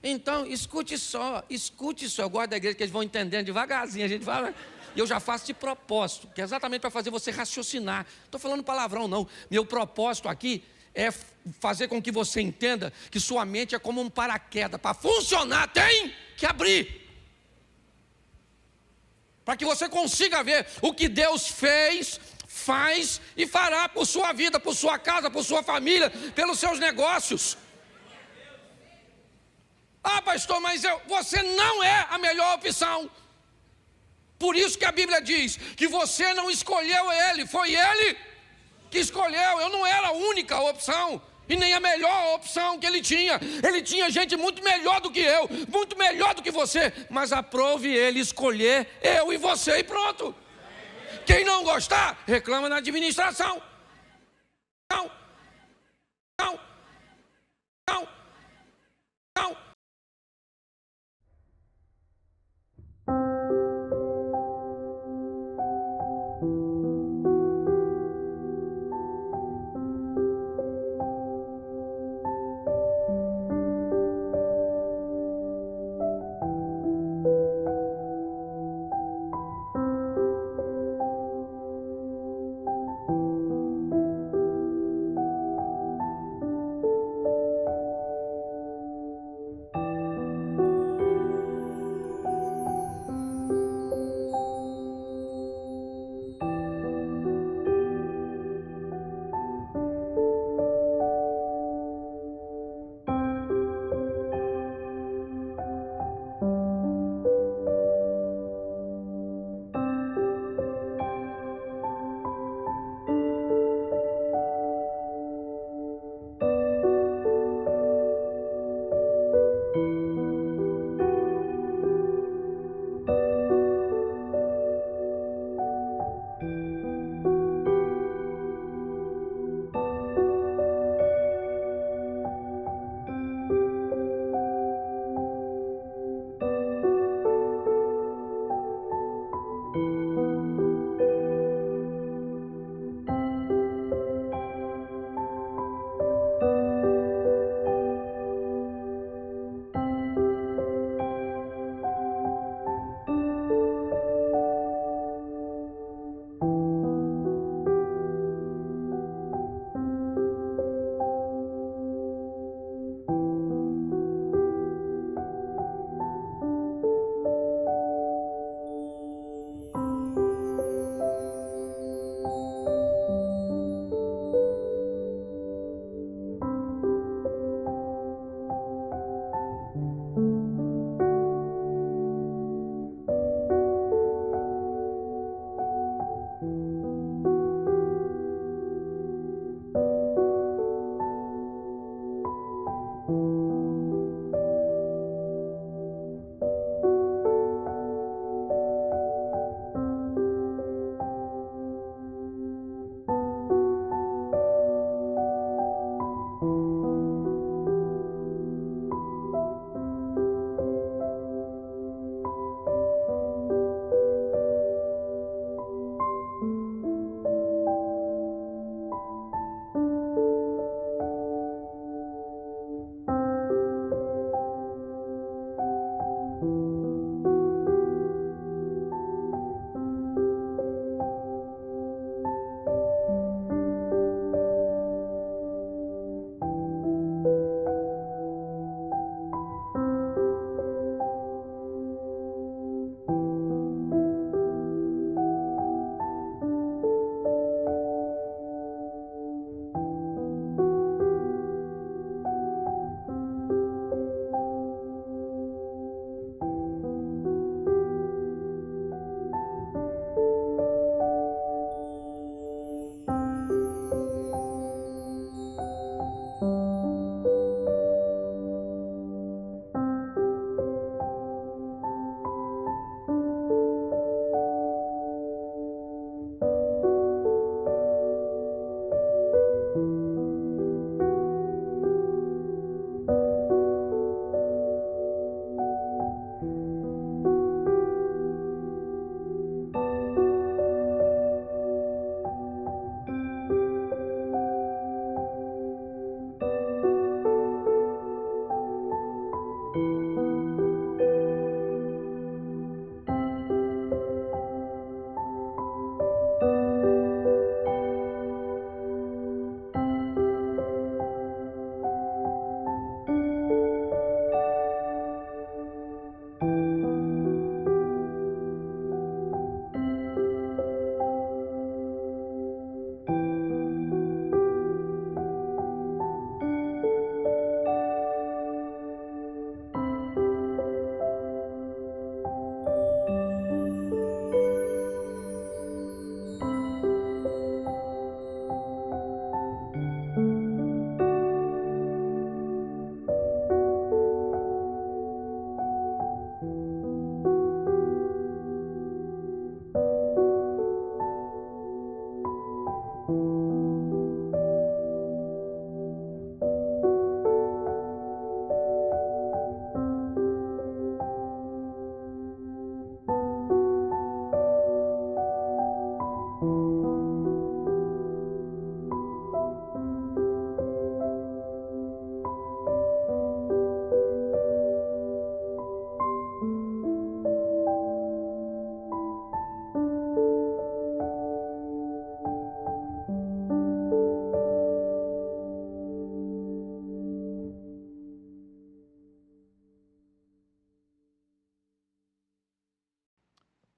Então, escute só. Eu gosto da igreja que eles vão entendendo devagarzinho. A gente fala, e eu já faço de propósito, que é exatamente para fazer você raciocinar. Não estou falando palavrão, não. Meu propósito aqui é fazer com que você entenda que sua mente é como um paraquedas. Para funcionar, tem que abrir. Para que você consiga ver o que Deus fez, faz e fará por sua vida, por sua casa, por sua família, pelos seus negócios. Ah, pastor, mas você não é a melhor opção. Por isso que a Bíblia diz que você não escolheu ele, foi ele que escolheu. Eu não era a única opção. E nem a melhor opção que ele tinha. Ele tinha gente muito melhor do que eu, muito melhor do que você. Mas aprove ele escolher eu e você e pronto. Quem não gostar, reclama na administração. Não, não, não, não.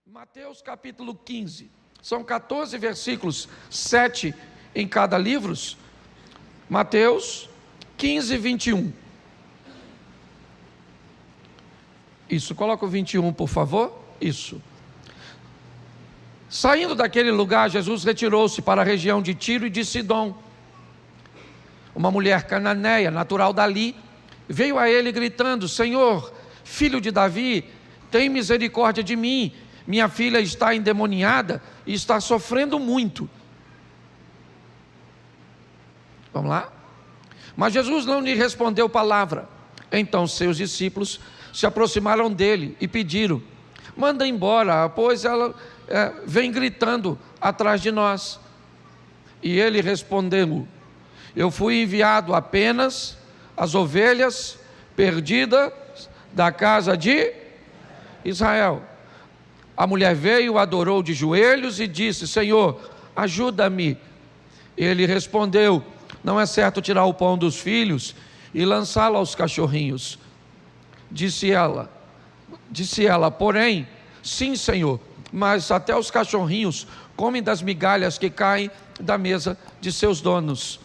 Mateus capítulo 15, são 14 versículos, 7 em cada livro. Mateus 15, 21. Isso, coloca o 21, por favor. Isso. Saindo daquele lugar, Jesus retirou-se para a região de Tiro e de Sidom. Uma mulher cananeia, natural dali, veio a ele gritando: Senhor, filho de Davi, tem misericórdia de mim. Minha filha está endemoniada e está sofrendo muito. Vamos lá? Mas Jesus não lhe respondeu palavra. Então seus discípulos se aproximaram dele e pediram: manda embora, pois ela vem gritando atrás de nós. E ele respondeu: eu fui enviado apenas às ovelhas perdidas da casa de Israel. A mulher veio, adorou de joelhos e disse: Senhor, ajuda-me. Ele respondeu: não é certo tirar o pão dos filhos e lançá-lo aos cachorrinhos. Disse ela, porém, sim, Senhor, mas até os cachorrinhos comem das migalhas que caem da mesa de seus donos.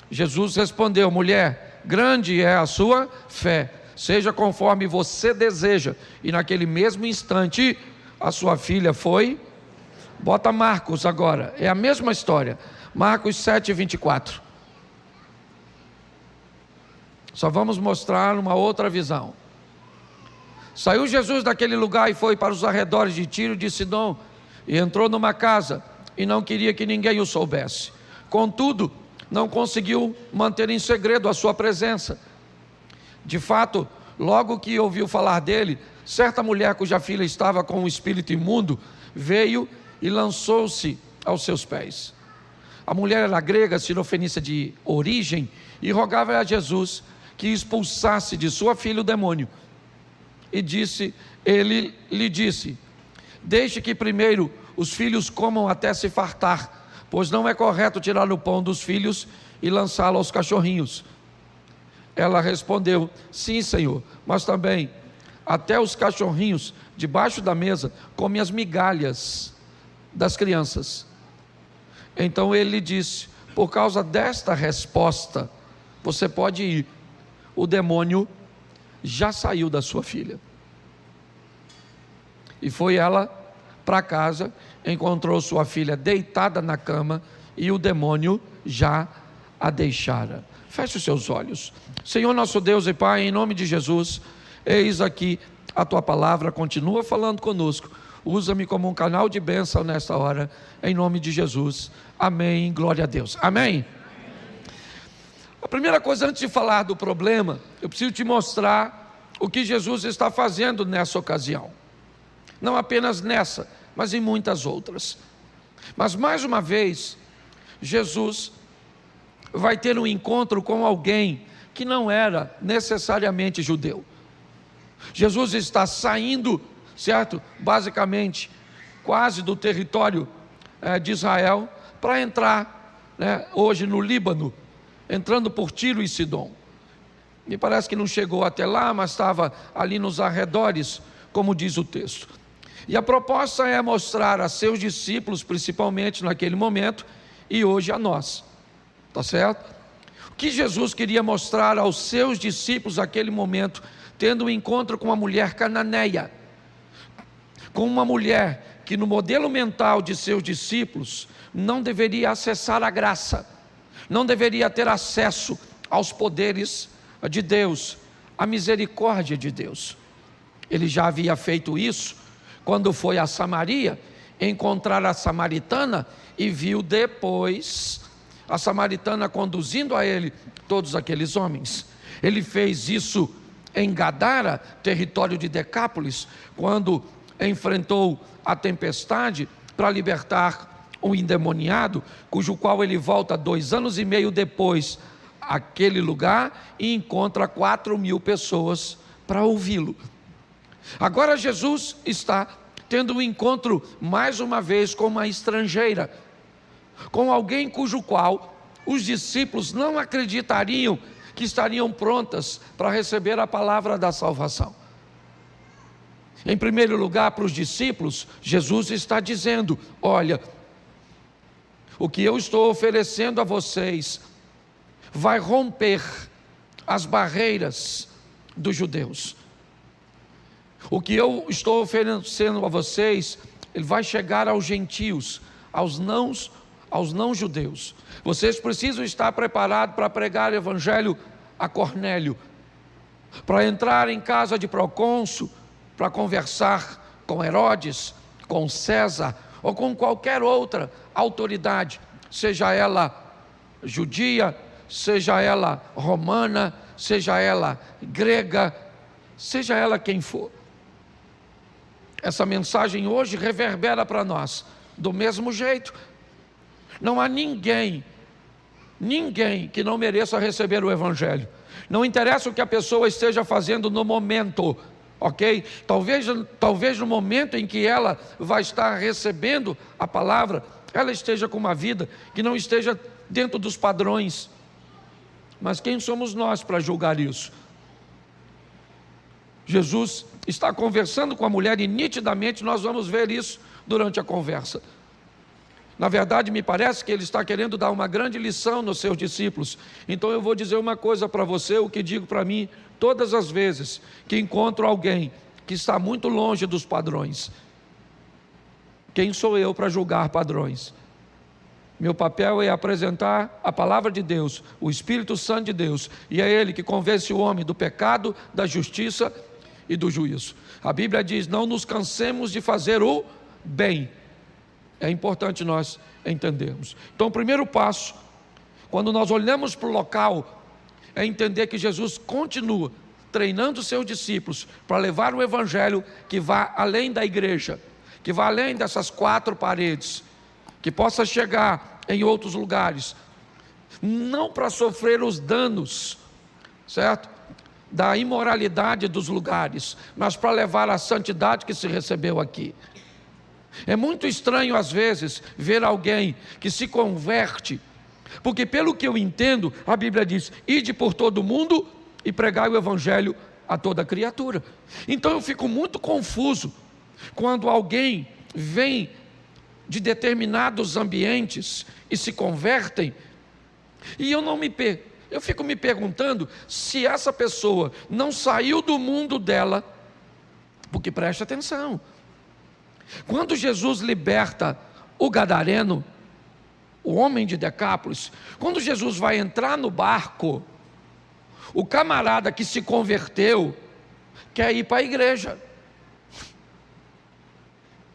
Jesus respondeu: mulher, grande é a sua fé, seja conforme você deseja. E naquele mesmo instante, a sua filha foi. Bota Marcos agora, é a mesma história. Marcos 7, 24. Só vamos mostrar uma outra visão. Saiu Jesus daquele lugar e foi para os arredores de Tiro e de Sidom, e entrou numa casa, e não queria que ninguém o soubesse. Contudo, não conseguiu manter em segredo a sua presença. De fato, logo que ouviu falar dele, certa mulher cuja filha estava com um espírito imundo, veio e lançou-se aos seus pés. A mulher era grega, sirofenícia de origem, e rogava a Jesus que expulsasse de sua filha o demônio. E ele lhe disse: deixe que primeiro os filhos comam até se fartar, pois não é correto tirar o pão dos filhos e lançá-lo aos cachorrinhos. Ela respondeu: sim, Senhor, mas também até os cachorrinhos debaixo da mesa comem as migalhas das crianças. Então ele lhe disse: por causa desta resposta, você pode ir, o demônio já saiu da sua filha. E foi ela para casa, encontrou sua filha deitada na cama, e o demônio já a deixara. Feche os seus olhos. Senhor nosso Deus e Pai, em nome de Jesus, eis aqui a Tua palavra, continua falando conosco. Usa-me como um canal de bênção nesta hora, em nome de Jesus. Amém, glória a Deus. Amém. A primeira coisa, antes de falar do problema, eu preciso te mostrar o que Jesus está fazendo nessa ocasião. Não apenas nessa, mas em muitas outras. Mas mais uma vez, Jesus vai ter um encontro com alguém que não era necessariamente judeu. Jesus está saindo, certo? Basicamente, quase do território de Israel, para entrar, hoje no Líbano, entrando por Tiro e Sidom. Me parece que não chegou até lá, mas estava ali nos arredores, como diz o texto. E a proposta é mostrar a seus discípulos, principalmente naquele momento, e hoje a nós. Tá certo? O que Jesus queria mostrar aos seus discípulos naquele momento, tendo um encontro com uma mulher cananeia, com uma mulher que no modelo mental de seus discípulos não deveria acessar a graça, não deveria ter acesso aos poderes de Deus, à misericórdia de Deus. Ele já havia feito isso quando foi a Samaria encontrar a samaritana e viu depois a samaritana conduzindo a ele todos aqueles homens. Ele fez isso em Gadara, território de Decápolis, quando enfrentou a tempestade para libertar um endemoniado, cujo qual ele volta 2 anos e meio depois àquele lugar e encontra 4.000 pessoas para ouvi-lo. Agora Jesus está tendo um encontro mais uma vez com uma estrangeira, com alguém cujo qual os discípulos não acreditariam que estariam prontas para receber a palavra da salvação. Em primeiro lugar, para os discípulos, Jesus está dizendo: olha, o que eu estou oferecendo a vocês vai romper as barreiras dos judeus. O que eu estou oferecendo a vocês, ele vai chegar aos gentios, aos não judeus. Vocês precisam estar preparados para pregar o evangelho a Cornélio, para entrar em casa de procônsul, para conversar com Herodes, com César ou com qualquer outra autoridade, seja ela judia, seja ela romana, seja ela grega, seja ela quem for. Essa mensagem hoje reverbera para nós do mesmo jeito. Não há ninguém que não mereça receber o evangelho. Não interessa o que a pessoa esteja fazendo no momento, ok? Talvez no momento em que ela vai estar recebendo a palavra, ela esteja com uma vida que não esteja dentro dos padrões. Mas quem somos nós para julgar isso? Jesus está conversando com a mulher e nitidamente nós vamos ver isso durante a conversa. Na verdade, me parece que ele está querendo dar uma grande lição nos seus discípulos. Então eu vou dizer uma coisa para você, o que digo para mim todas as vezes que encontro alguém que está muito longe dos padrões. Quem sou eu para julgar padrões? Meu papel é apresentar a palavra de Deus, o Espírito Santo de Deus, e é Ele que convence o homem do pecado, da justiça e do juízo. A Bíblia diz: não nos cansemos de fazer o bem. É importante nós entendermos. Então, o primeiro passo, quando nós olhamos para o local, é entender que Jesus continua treinando seus discípulos para levar o evangelho que vá além da igreja, que vá além dessas 4 paredes, que possa chegar em outros lugares, não para sofrer os danos, certo? Da imoralidade dos lugares, mas para levar a santidade que se recebeu aqui. É muito estranho às vezes ver alguém que se converte, porque pelo que eu entendo, a Bíblia diz: ide por todo mundo e pregai o evangelho a toda criatura. Então eu fico muito confuso quando alguém vem de determinados ambientes e se convertem, e eu fico me perguntando se essa pessoa não saiu do mundo dela, porque preste atenção, quando Jesus liberta o gadareno, o homem de Decápolis, quando Jesus vai entrar no barco, o camarada que se converteu quer ir para a igreja,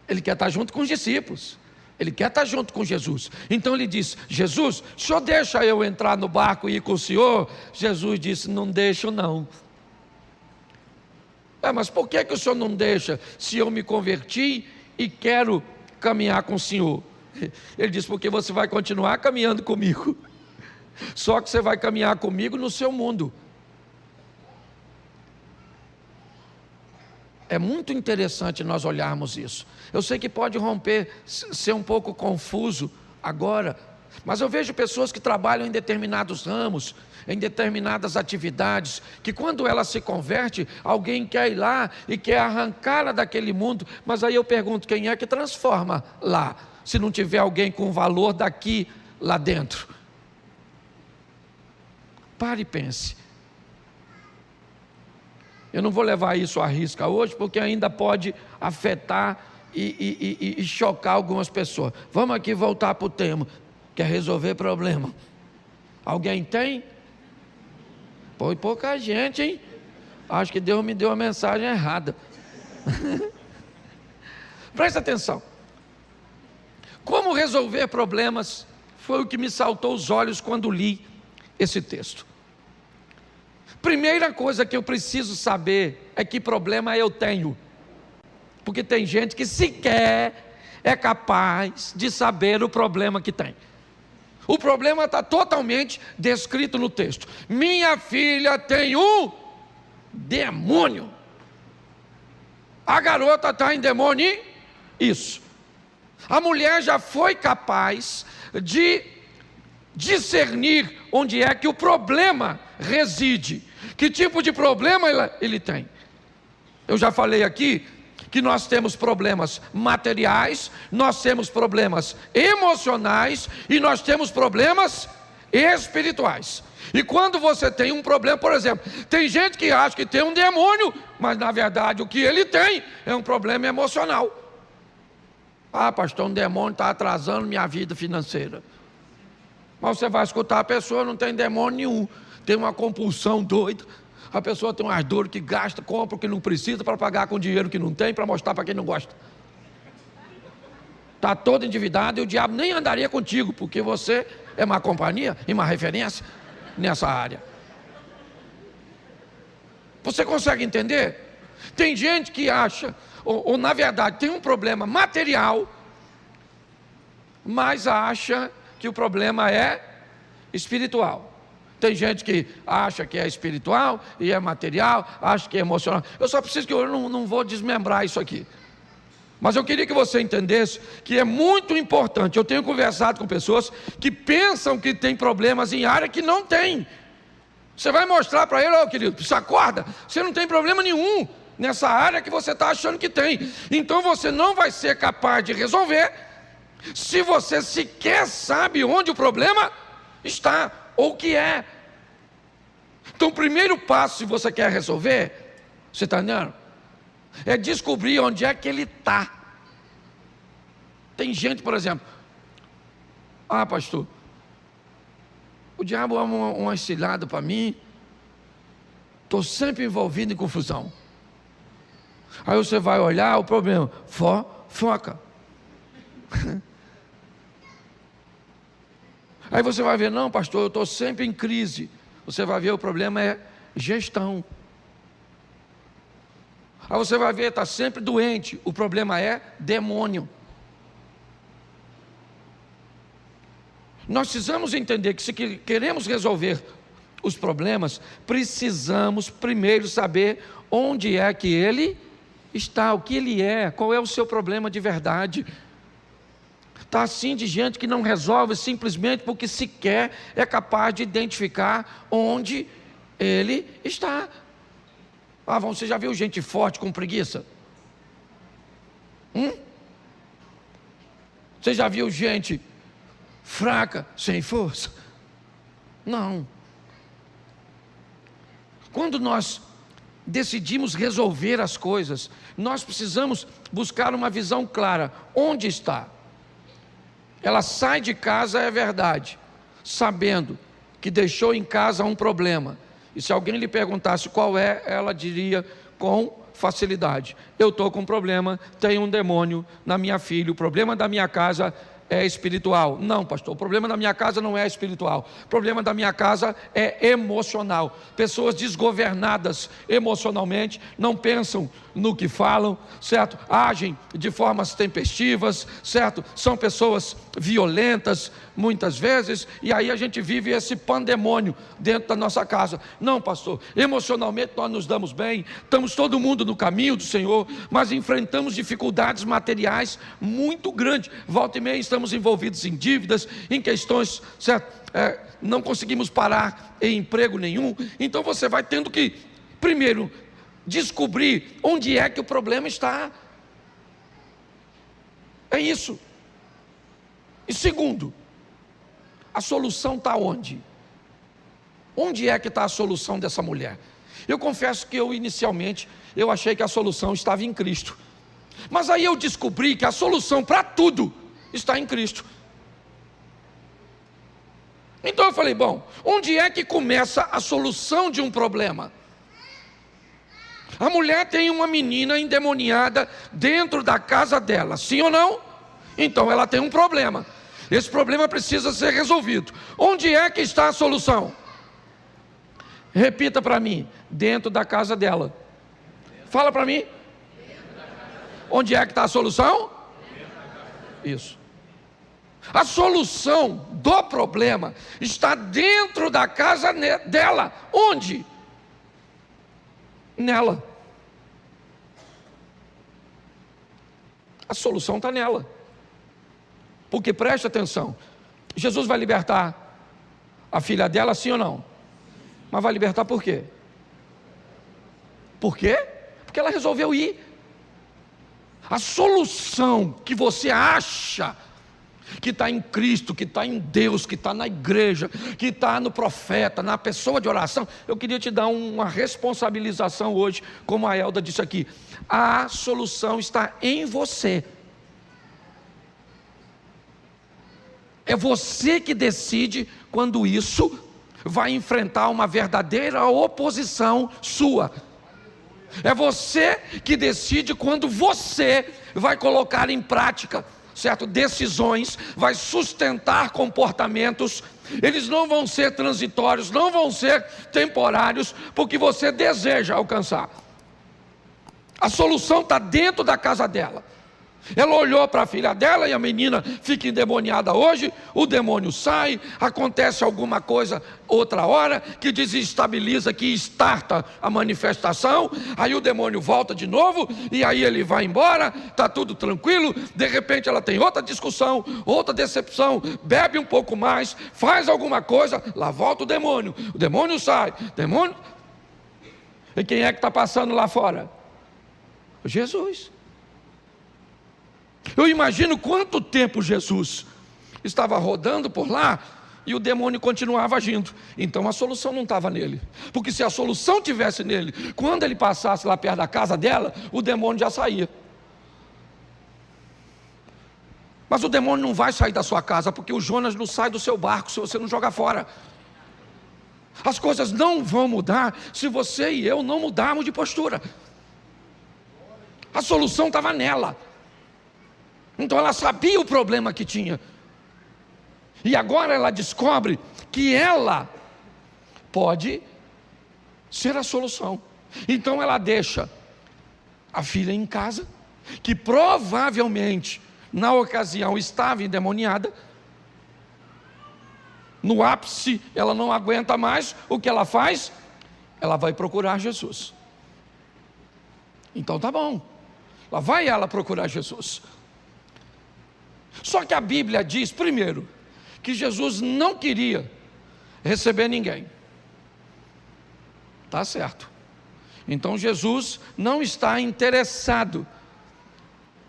ele quer estar junto com os discípulos, ele quer estar junto com Jesus. Então ele diz: Jesus, o senhor deixa eu entrar no barco e ir com o senhor? Jesus disse: não deixo não. Mas por que o senhor não deixa, se eu me converti e quero caminhar com o senhor? Ele disse: porque você vai continuar caminhando comigo, só que você vai caminhar comigo no seu mundo. É muito interessante nós olharmos isso. Eu sei que pode ser um pouco confuso agora, mas eu vejo pessoas que trabalham em determinados ramos, em determinadas atividades, que quando ela se converte, alguém quer ir lá e quer arrancá-la daquele mundo. Mas aí eu pergunto: quem é que transforma lá, se não tiver alguém com valor daqui, lá dentro? Pare e pense. Eu não vou levar isso à risca hoje, porque ainda pode afetar e chocar algumas pessoas. Vamos aqui voltar para o tema, que é resolver problema. Alguém tem? Foi pouca gente, hein? Acho que Deus me deu a mensagem errada. Presta atenção. Como resolver problemas foi o que me saltou os olhos quando li esse texto. Primeira coisa que eu preciso saber é que problema eu tenho. Porque tem gente que sequer é capaz de saber o problema que tem. O problema está totalmente descrito no texto. Minha filha tem um demônio. A garota está em demônio. Isso. A mulher já foi capaz de discernir onde é que o problema reside. Que tipo de problema ele tem? Eu já falei aqui que nós temos problemas materiais, nós temos problemas emocionais e nós temos problemas espirituais. E quando você tem um problema, por exemplo, tem gente que acha que tem um demônio, mas na verdade o que ele tem é um problema emocional. Ah, pastor, um demônio está atrasando minha vida financeira. Mas você vai escutar a pessoa, não tem demônio nenhum, tem uma compulsão doida. A pessoa tem umas dores que gasta, compra o que não precisa para pagar com dinheiro que não tem, para mostrar para quem não gosta. Está todo endividado e o diabo nem andaria contigo, porque você é má companhia e má referência nessa área. Você consegue entender? Tem gente que acha, ou na verdade tem um problema material, mas acha que o problema é espiritual. Tem gente que acha que é espiritual e é material, acha que é emocional. Eu só preciso que eu não vou desmembrar isso aqui. Mas eu queria que você entendesse que é muito importante. Eu tenho conversado com pessoas que pensam que tem problemas em área que não tem. Você vai mostrar para ele, querido, você acorda, você não tem problema nenhum nessa área que você está achando que tem. Então você não vai ser capaz de resolver se você sequer sabe onde o problema está ou o que é. Então o primeiro passo, se você quer resolver, você está entendendo? É descobrir onde é que ele está. Tem gente, por exemplo, ah, pastor, o diabo é uma cilada para mim, estou sempre envolvido em confusão. Aí você vai olhar o problema, foca. Aí você vai ver, não, pastor, eu estou sempre em crise. Você vai ver, o problema é gestão. Aí você vai ver, está sempre doente. O problema é demônio. Nós precisamos entender que se queremos resolver os problemas, precisamos primeiro saber onde é que ele está, o que ele é, qual é o seu problema de verdade. Está assim de gente que não resolve simplesmente porque sequer é capaz de identificar onde ele está. Ah, você já viu gente forte com preguiça? Você já viu gente fraca, sem força? Não. Quando nós decidimos resolver as coisas, nós precisamos buscar uma visão clara. Onde está? Ela sai de casa, é verdade, sabendo que deixou em casa um problema. E se alguém lhe perguntasse qual é, ela diria com facilidade: eu estou com um problema, tem um demônio na minha filha, o problema da minha casa é espiritual. Não, pastor, o problema da minha casa não é espiritual, o problema da minha casa é emocional. Pessoas desgovernadas emocionalmente, não pensam no que falam, certo? Agem de formas tempestivas, certo? São pessoas violentas muitas vezes, e aí a gente vive esse pandemônio dentro da nossa casa. Não, pastor, emocionalmente nós nos damos bem, estamos todo mundo no caminho do Senhor, mas enfrentamos dificuldades materiais muito grandes. Volta e meia estamos envolvidos em dívidas, em questões, certo? Não conseguimos parar em emprego nenhum. Então você vai tendo que, primeiro, descobrir onde é que o problema está. É isso. E segundo, a solução está onde? Onde é que está a solução dessa mulher? Eu confesso que inicialmente eu achei que a solução estava em Cristo, mas aí eu descobri que a solução para tudo está em Cristo. Então eu falei, bom, onde é que começa a solução de um problema? A mulher tem uma menina endemoniada dentro da casa dela, sim ou não? Então ela tem um problema. Esse problema precisa ser resolvido. Onde é que está a solução? Repita para mim: dentro da casa dela. Fala para mim. Onde é que está a solução? Isso. A solução do problema está dentro da casa dela. Onde? Nela. A solução está nela. Porque preste atenção, Jesus vai libertar a filha dela, sim ou não? Mas vai libertar por quê? Por quê? Porque ela resolveu ir. A solução que você acha que está em Cristo, que está em Deus, que está na igreja, que está no profeta, na pessoa de oração, eu queria te dar uma responsabilização hoje, como a Elda disse aqui. A solução está em você. É você que decide quando isso vai enfrentar uma verdadeira oposição sua. É você que decide quando você vai colocar em prática, certo? Decisões, vai sustentar comportamentos. Eles não vão ser transitórios, não vão ser temporários, porque você deseja alcançar. A solução está dentro da casa dela. Ela olhou para a filha dela e a menina fica endemoniada hoje, o demônio sai, acontece alguma coisa outra hora que desestabiliza, que starta a manifestação, aí o demônio volta de novo e aí ele vai embora, está tudo tranquilo, de repente ela tem outra discussão, outra decepção, bebe um pouco mais, faz alguma coisa, lá volta o demônio sai, demônio... E quem é que está passando lá fora? Jesus. Eu imagino quanto tempo Jesus estava rodando por lá e o demônio continuava agindo. Então a solução não estava nele, porque se a solução tivesse nele, quando ele passasse lá perto da casa dela, o demônio já saía. Mas o demônio não vai sair da sua casa, porque o Jonas não sai do seu barco se você não jogar fora. As coisas não vão mudar se você e eu não mudarmos de postura. A solução estava nela. Então ela sabia o problema que tinha. E agora ela descobre que ela pode ser a solução. Então ela deixa a filha em casa, que provavelmente na ocasião estava endemoniada. No ápice ela não aguenta mais. O que ela faz? Ela vai procurar Jesus. Então tá bom. Lá vai ela procurar Jesus. Só que a Bíblia diz, primeiro, que Jesus não queria receber ninguém. Tá certo. Então Jesus não está interessado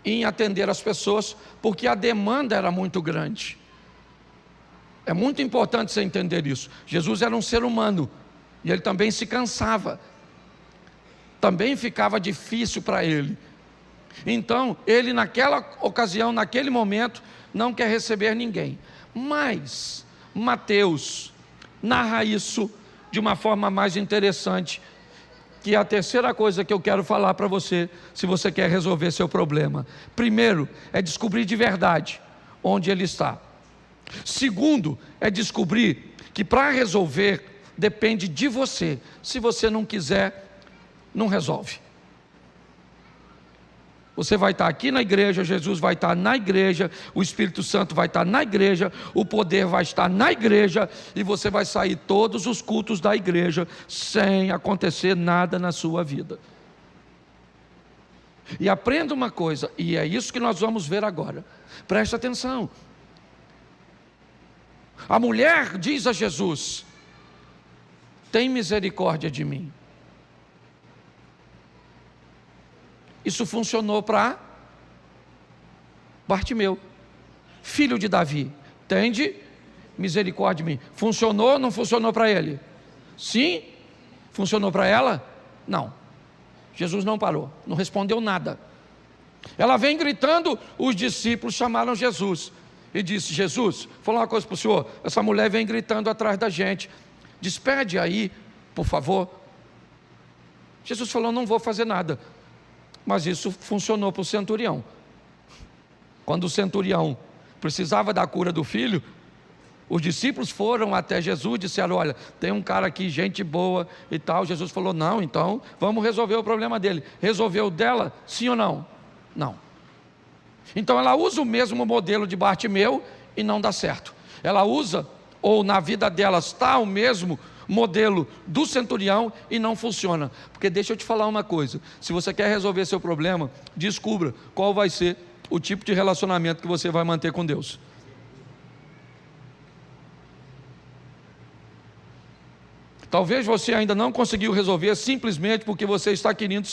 em atender as pessoas, porque a demanda era muito grande. É muito importante você entender isso. Jesus era um ser humano, e ele também se cansava. Também ficava difícil para ele. Então, ele naquela ocasião, naquele momento, não quer receber ninguém. Mas, Mateus narra isso de uma forma mais interessante, que é a terceira coisa que eu quero falar para você, se você quer resolver seu problema. Primeiro, é descobrir de verdade onde ele está. Segundo, é descobrir que para resolver, depende de você. Se você não quiser, não resolve. Você vai estar aqui na igreja, Jesus vai estar na igreja, o Espírito Santo vai estar na igreja, o poder vai estar na igreja, e você vai sair todos os cultos da igreja, sem acontecer nada na sua vida. E aprenda uma coisa, e é isso que nós vamos ver agora, preste atenção. A mulher diz a Jesus: tem misericórdia de mim. Isso funcionou para Bartimeu, filho de Davi. Tende misericórdia de mim. Funcionou ou não funcionou para ele? Sim. Funcionou para ela? Não. Jesus não parou, não respondeu nada. Ela vem gritando, os discípulos chamaram Jesus e disse: Jesus, vou falar uma coisa para o senhor, essa mulher vem gritando atrás da gente, despede aí, por favor. Jesus falou: não vou fazer nada. Mas isso funcionou para o centurião. Quando o centurião precisava da cura do filho, os discípulos foram até Jesus e disseram: olha, tem um cara aqui, gente boa e tal. Jesus falou: não, então vamos resolver o problema dele. Resolveu dela, sim ou não? Não. Então ela usa o mesmo modelo de Bartimeu e não dá certo. Ela usa, ou na vida dela está o mesmo modelo do centurião e não funciona. Porque deixa eu te falar uma coisa: se você quer resolver seu problema, descubra qual vai ser o tipo de relacionamento que você vai manter com Deus. Talvez você ainda não conseguiu resolver simplesmente porque você está querendo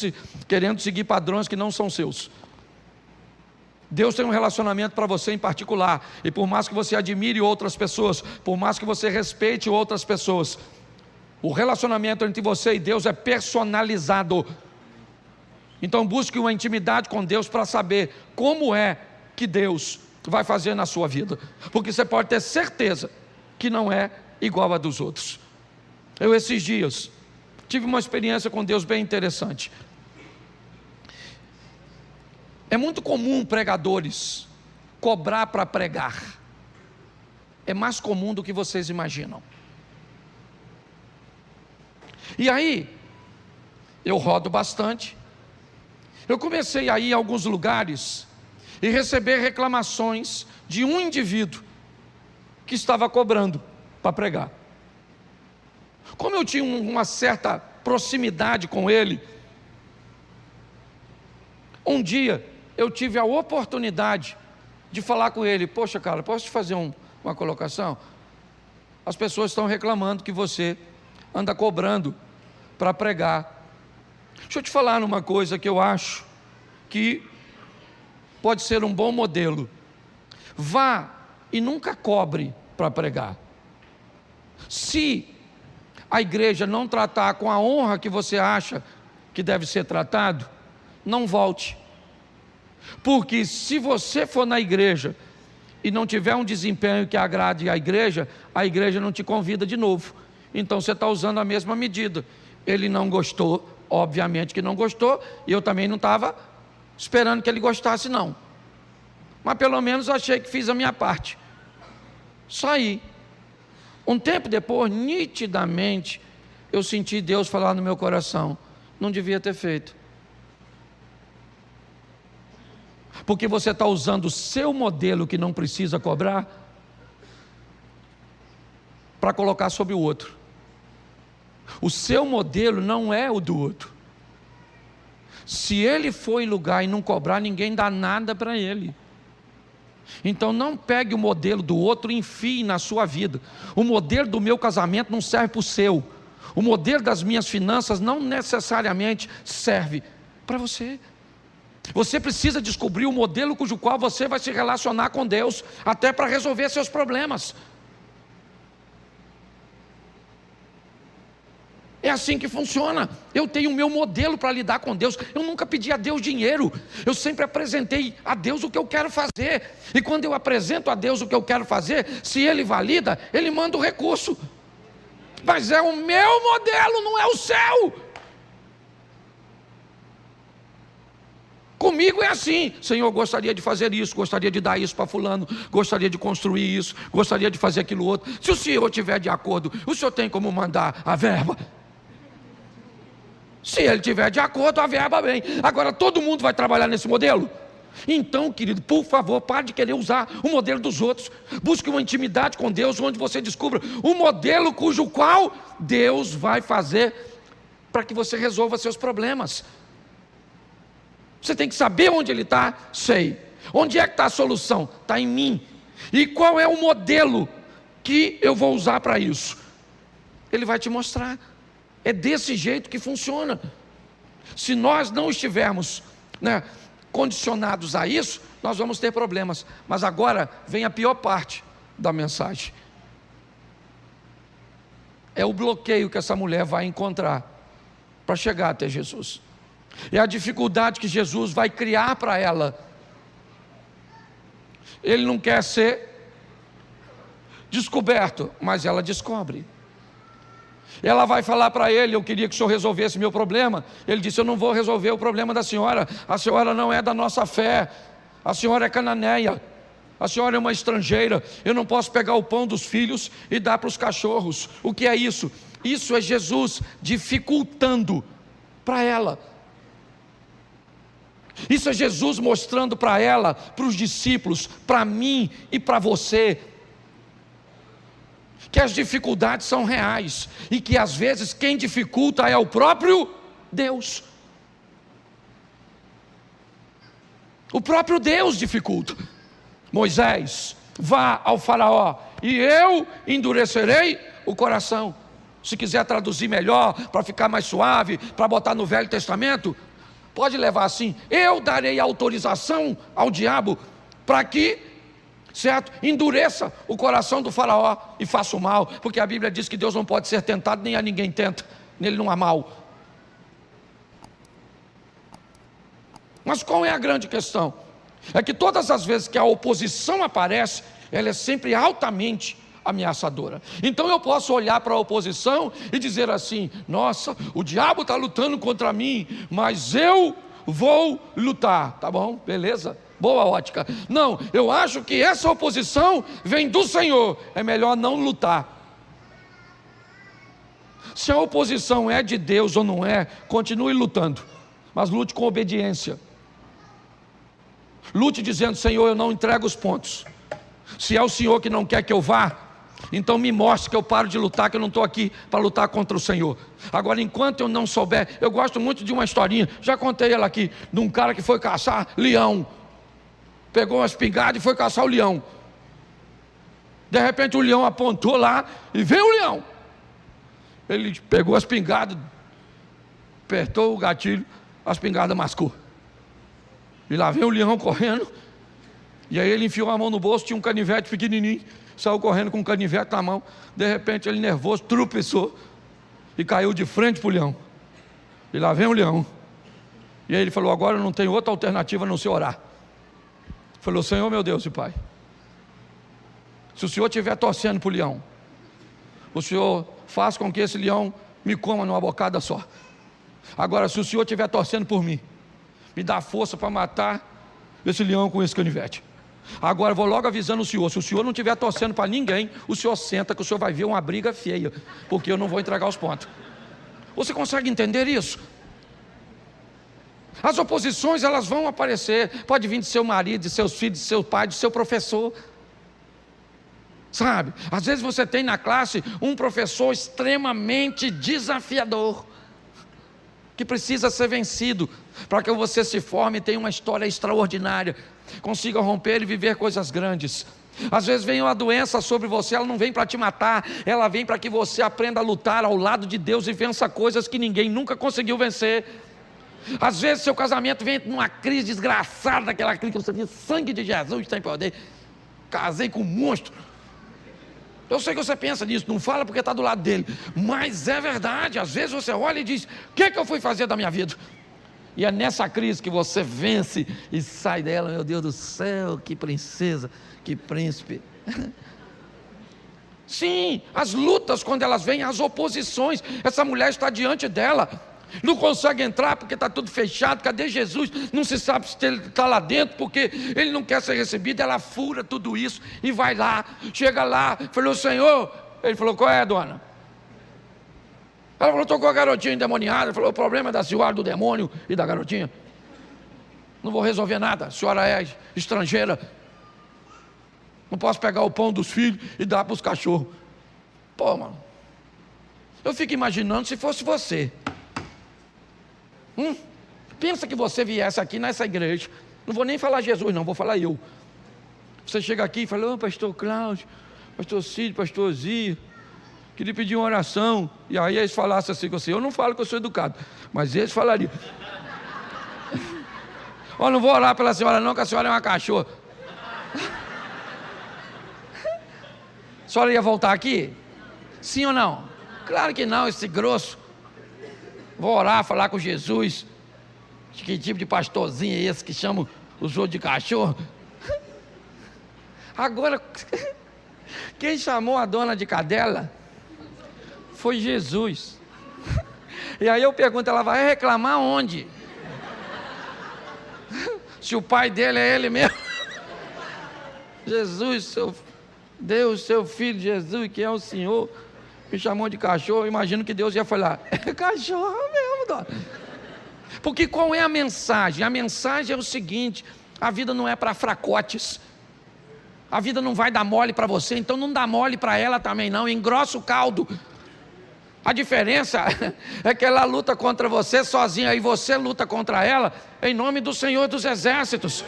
seguir padrões que não são seus. Deus tem um relacionamento para você em particular, e por mais que você admire outras pessoas, por mais que você respeite outras pessoas, o relacionamento entre você e Deus é personalizado. Então busque uma intimidade com Deus para saber como é que Deus vai fazer na sua vida, porque você pode ter certeza que não é igual a dos outros. Eu esses dias tive uma experiência com Deus bem interessante. É muito comum pregadores cobrar para pregar. É mais comum do que vocês imaginam. E aí, eu rodo bastante. Eu comecei a ir a alguns lugares e receber reclamações de um indivíduo que estava cobrando para pregar. Como eu tinha uma certa proximidade com ele, um dia eu tive a oportunidade de falar com ele: poxa, cara, posso te fazer uma colocação? As pessoas estão reclamando que você anda cobrando para pregar. Deixa eu te falar numa coisa que eu acho que pode ser um bom modelo. Vá e nunca cobre para pregar. Se a igreja não tratar com a honra que você acha que deve ser tratado, não volte. Porque se você for na igreja e não tiver um desempenho que agrade a igreja não te convida de novo. Então você está usando a mesma medida. Ele não gostou, obviamente que não gostou, e eu também não estava esperando que ele gostasse não. Mas pelo menos achei que fiz a minha parte. Saí. Um tempo depois, nitidamente, eu senti Deus falar no meu coração: não devia ter feito. Porque você está usando o seu modelo que não precisa cobrar para colocar sobre o outro. O seu modelo não é o do outro. Se ele for em lugar e não cobrar, ninguém dá nada para ele. Então não pegue o modelo do outro e enfie na sua vida. O modelo do meu casamento não serve para o seu. O modelo das minhas finanças não necessariamente serve para você. Você precisa descobrir o modelo cujo qual você vai se relacionar com Deus, até para resolver seus problemas. É assim que funciona. Eu tenho o meu modelo para lidar com Deus. Eu nunca pedi a Deus dinheiro. Eu sempre apresentei a Deus o que eu quero fazer. E quando eu apresento a Deus o que eu quero fazer, se Ele valida, Ele manda o recurso. Mas é o meu modelo, não é o seu. Comigo é assim: Senhor, gostaria de fazer isso, gostaria de dar isso para fulano, gostaria de construir isso, gostaria de fazer aquilo outro. Se o Senhor estiver de acordo, o Senhor tem como mandar a verba? Se Ele estiver de acordo, a verba vem. Agora todo mundo vai trabalhar nesse modelo? Então, querido, por favor, pare de querer usar o modelo dos outros. Busque uma intimidade com Deus, onde você descubra o modelo cujo qual Deus vai fazer para que você resolva seus problemas. Você tem que saber onde Ele está. Sei. Onde é que está a solução? Está em mim. E qual é o modelo que eu vou usar para isso? Ele vai te mostrar. É desse jeito que funciona. Se nós não estivermos, condicionados a isso, nós vamos ter problemas. Mas agora vem a pior parte da mensagem. É o bloqueio que essa mulher vai encontrar para chegar até Jesus. É a dificuldade que Jesus vai criar para ela. Ele não quer ser descoberto, mas ela descobre. Ela vai falar para ele: eu queria que o senhor resolvesse meu problema. Ele disse: eu não vou resolver o problema da senhora. A senhora não é da nossa fé. A senhora é cananeia, a senhora é uma estrangeira, eu não posso pegar o pão dos filhos e dar para os cachorros. O que é isso? Isso é Jesus dificultando para ela. Isso é Jesus mostrando para ela, para os discípulos, para mim e para você, que as dificuldades são reais e que às vezes quem dificulta é o próprio Deus. O próprio Deus dificulta. Moisés, vá ao faraó e eu endurecerei o coração. Se quiser traduzir melhor, para ficar mais suave, para botar no Velho Testamento, pode levar assim: eu darei autorização ao diabo para que, certo, endureça o coração do faraó e faça o mal, porque a Bíblia diz que Deus não pode ser tentado, nem a ninguém tenta, nele não há mal. Mas qual é a grande questão? É que todas as vezes que a oposição aparece, ela é sempre altamente ameaçadora. Então eu posso olhar para a oposição e dizer assim: nossa, o diabo está lutando contra mim, mas eu vou lutar. Tá bom, beleza, boa ótica. Não, eu acho que essa oposição vem do Senhor, é melhor não lutar. Se a oposição é de Deus ou não é, continue lutando, mas lute com obediência. Lute dizendo: Senhor, eu não entrego os pontos. Se é o Senhor que não quer que eu vá, então me mostre que eu paro de lutar, que eu não estou aqui para lutar contra o Senhor. Agora, enquanto eu não souber, eu gosto muito de uma historinha, já contei ela aqui, de um cara que foi caçar leão. Pegou uma espingarda e foi caçar o leão. De repente o leão apontou lá e veio o leão. Ele pegou a espingarda, apertou o gatilho, a espingarda mascou. E lá vem o leão correndo. E aí ele enfiou a mão no bolso, tinha um canivete pequenininho, saiu correndo com um canivete na mão. De repente ele nervoso, tropeçou e caiu de frente para o leão. E lá vem o leão. E aí ele falou: agora eu não tenho outra alternativa a não ser orar. Falou: Senhor meu Deus e Pai, se o Senhor estiver torcendo para o leão, o Senhor faz com que esse leão me coma numa bocada só. Agora, se o Senhor estiver torcendo por mim, me dá força para matar esse leão com esse canivete. Agora eu vou logo avisando o Senhor: se o Senhor não estiver torcendo para ninguém, o Senhor senta, que o Senhor vai ver uma briga feia, porque eu não vou entregar os pontos. Você consegue entender isso? As oposições, elas vão aparecer. Pode vir de seu marido, de seus filhos, de seu pai, de seu professor. Sabe, às vezes você tem na classe um professor extremamente desafiador, que precisa ser vencido, para que você se forme e tenha uma história extraordinária, consiga romper e viver coisas grandes. Às vezes vem uma doença sobre você, ela não vem para te matar, ela vem para que você aprenda a lutar ao lado de Deus e vença coisas que ninguém nunca conseguiu vencer. Às vezes seu casamento vem numa crise desgraçada, aquela crise que você diz: sangue de Jesus tem poder, casei com um monstro. Eu sei que você pensa nisso, não fala porque está do lado dele, mas é verdade. Às vezes você olha e diz: o que eu fui fazer da minha vida? E é nessa crise que você vence e sai dela. Meu Deus do céu, que princesa, que príncipe. Sim, as lutas, quando elas vêm, as oposições, essa mulher está diante dela, não consegue entrar porque está tudo fechado. Cadê Jesus? Não se sabe se ele está lá dentro, porque ele não quer ser recebido. Ela fura tudo isso e vai lá, chega lá, falou: Senhor. Ele falou: qual é, dona? Ela falou: estou com a garotinha endemoniada. Ele falou: o problema é da senhora, do demônio e da garotinha. Não vou resolver nada, a senhora é estrangeira, não posso pegar o pão dos filhos e dar para os cachorros. Pô, mano, eu fico imaginando se fosse você. Pensa que você viesse aqui nessa igreja, não vou nem falar Jesus não, vou falar eu. Você chega aqui e fala: ô, pastor Cláudio, pastor Cid, pastor Zia, queria pedir uma oração. E aí eles falassem assim com você. Eu não falo que eu sou educado, mas eles falariam: ó, não vou orar pela senhora não, que a senhora é uma cachorra. A senhora ia voltar aqui? Sim ou não? Claro que não, esse grosso. Vou orar, falar com Jesus. Que tipo de pastorzinho é esse que chama os outros de cachorro? Agora, quem chamou a dona de cadela foi Jesus. E aí eu pergunto: ela vai reclamar onde? se o pai dele é ele mesmo. Jesus, seu Deus, seu filho Jesus, que é o Senhor, me chamou de cachorro. Imagino que Deus ia falar: é cachorro mesmo, dó. Porque qual é a mensagem? A mensagem é o seguinte: a vida não é para fracotes. A vida não vai dar mole para você, então não dá mole para ela também não, engrossa o caldo. A diferença é que ela luta contra você sozinha e você luta contra ela em nome do Senhor dos Exércitos.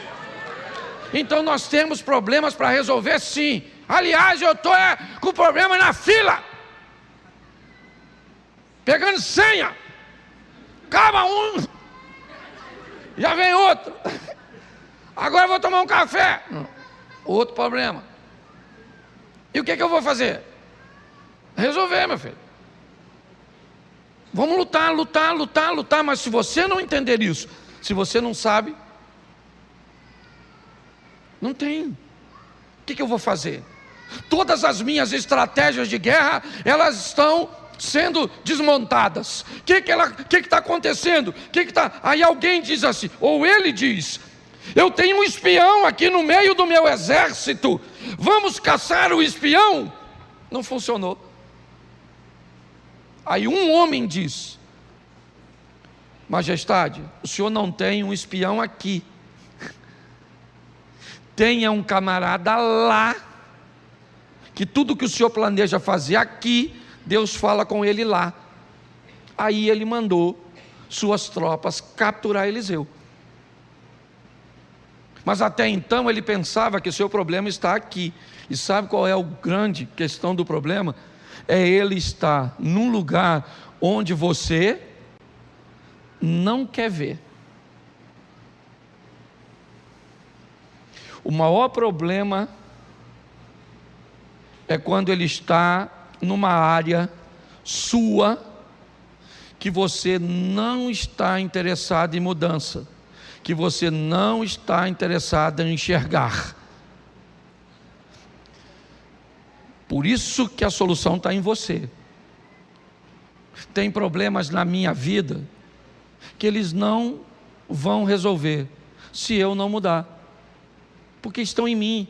Então nós temos problemas para resolver, sim. Aliás, eu estou com problema na fila, pegando senha. Acaba um, já vem outro. Agora eu vou tomar um café. Outro problema. E o que eu vou fazer? Resolver, meu filho. Vamos lutar, mas se você não entender isso, se você não sabe, não tem. O que eu vou fazer? Todas as minhas estratégias de guerra, elas estão sendo desmontadas. O que está acontecendo? Aí alguém diz assim, ou ele diz: eu tenho um espião aqui no meio do meu exército, vamos caçar o espião. Não funcionou. Aí um homem diz: majestade, o senhor não tem um espião aqui, tenha um camarada lá, que tudo que o senhor planeja fazer aqui, Deus fala com ele lá. Aí ele mandou suas tropas capturar Eliseu. Mas até então ele pensava que o seu problema está aqui. E sabe qual é a grande questão do problema? É ele estar num lugar onde você não quer ver. O maior problema é quando ele está numa área sua que você não está interessado em mudança, que você não está interessado em enxergar. Por isso que a solução está em você. Tem problemas na minha vida que eles não vão resolver se eu não mudar, porque estão em mim.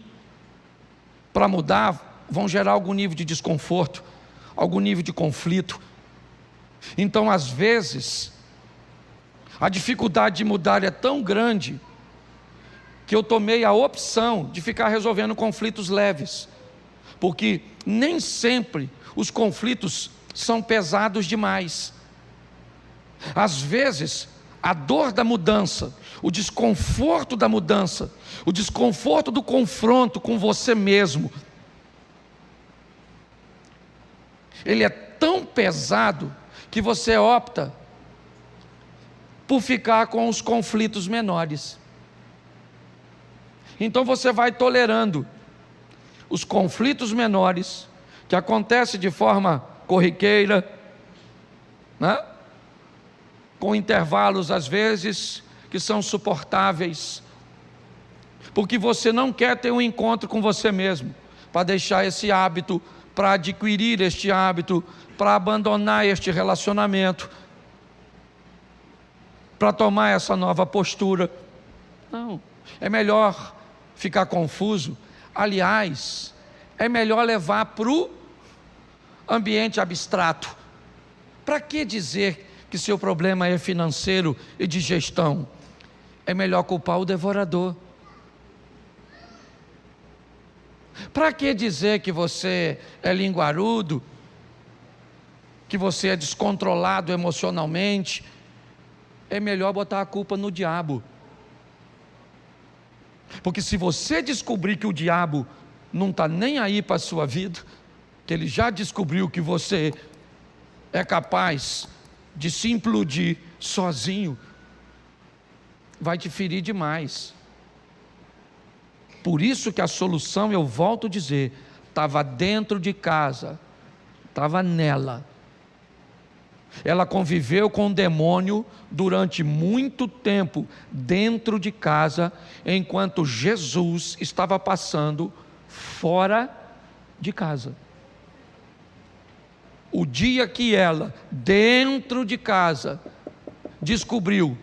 Para mudar, vão gerar algum nível de desconforto, algum nível de conflito. Então, às vezes, a dificuldade de mudar é tão grande que eu tomei a opção de ficar resolvendo conflitos leves, porque nem sempre os conflitos são pesados demais. Às vezes, a dor da mudança, o desconforto da mudança, o desconforto do confronto com você mesmo, ele é tão pesado que você opta por ficar com os conflitos menores. Então você vai tolerando os conflitos menores, que acontecem de forma corriqueira, né? Com intervalos às vezes que são suportáveis, porque você não quer ter um encontro com você mesmo, para deixar esse hábito, para adquirir este hábito, para abandonar este relacionamento, para tomar essa nova postura. Não, é melhor ficar confuso. Aliás, é melhor levar para o ambiente abstrato. Para que dizer que seu problema é financeiro e de gestão? É melhor culpar o devorador. Para que dizer que você é linguarudo, que você é descontrolado emocionalmente? É melhor botar a culpa no diabo. Porque se você descobrir que o diabo não está nem aí para a sua vida, que ele já descobriu que você é capaz de se implodir sozinho, vai te ferir demais. Por isso que a solução, eu volto a dizer, estava dentro de casa, estava nela. Ela conviveu com o demônio durante muito tempo dentro de casa, enquanto Jesus estava passando fora de casa. O dia que ela, dentro de casa, descobriu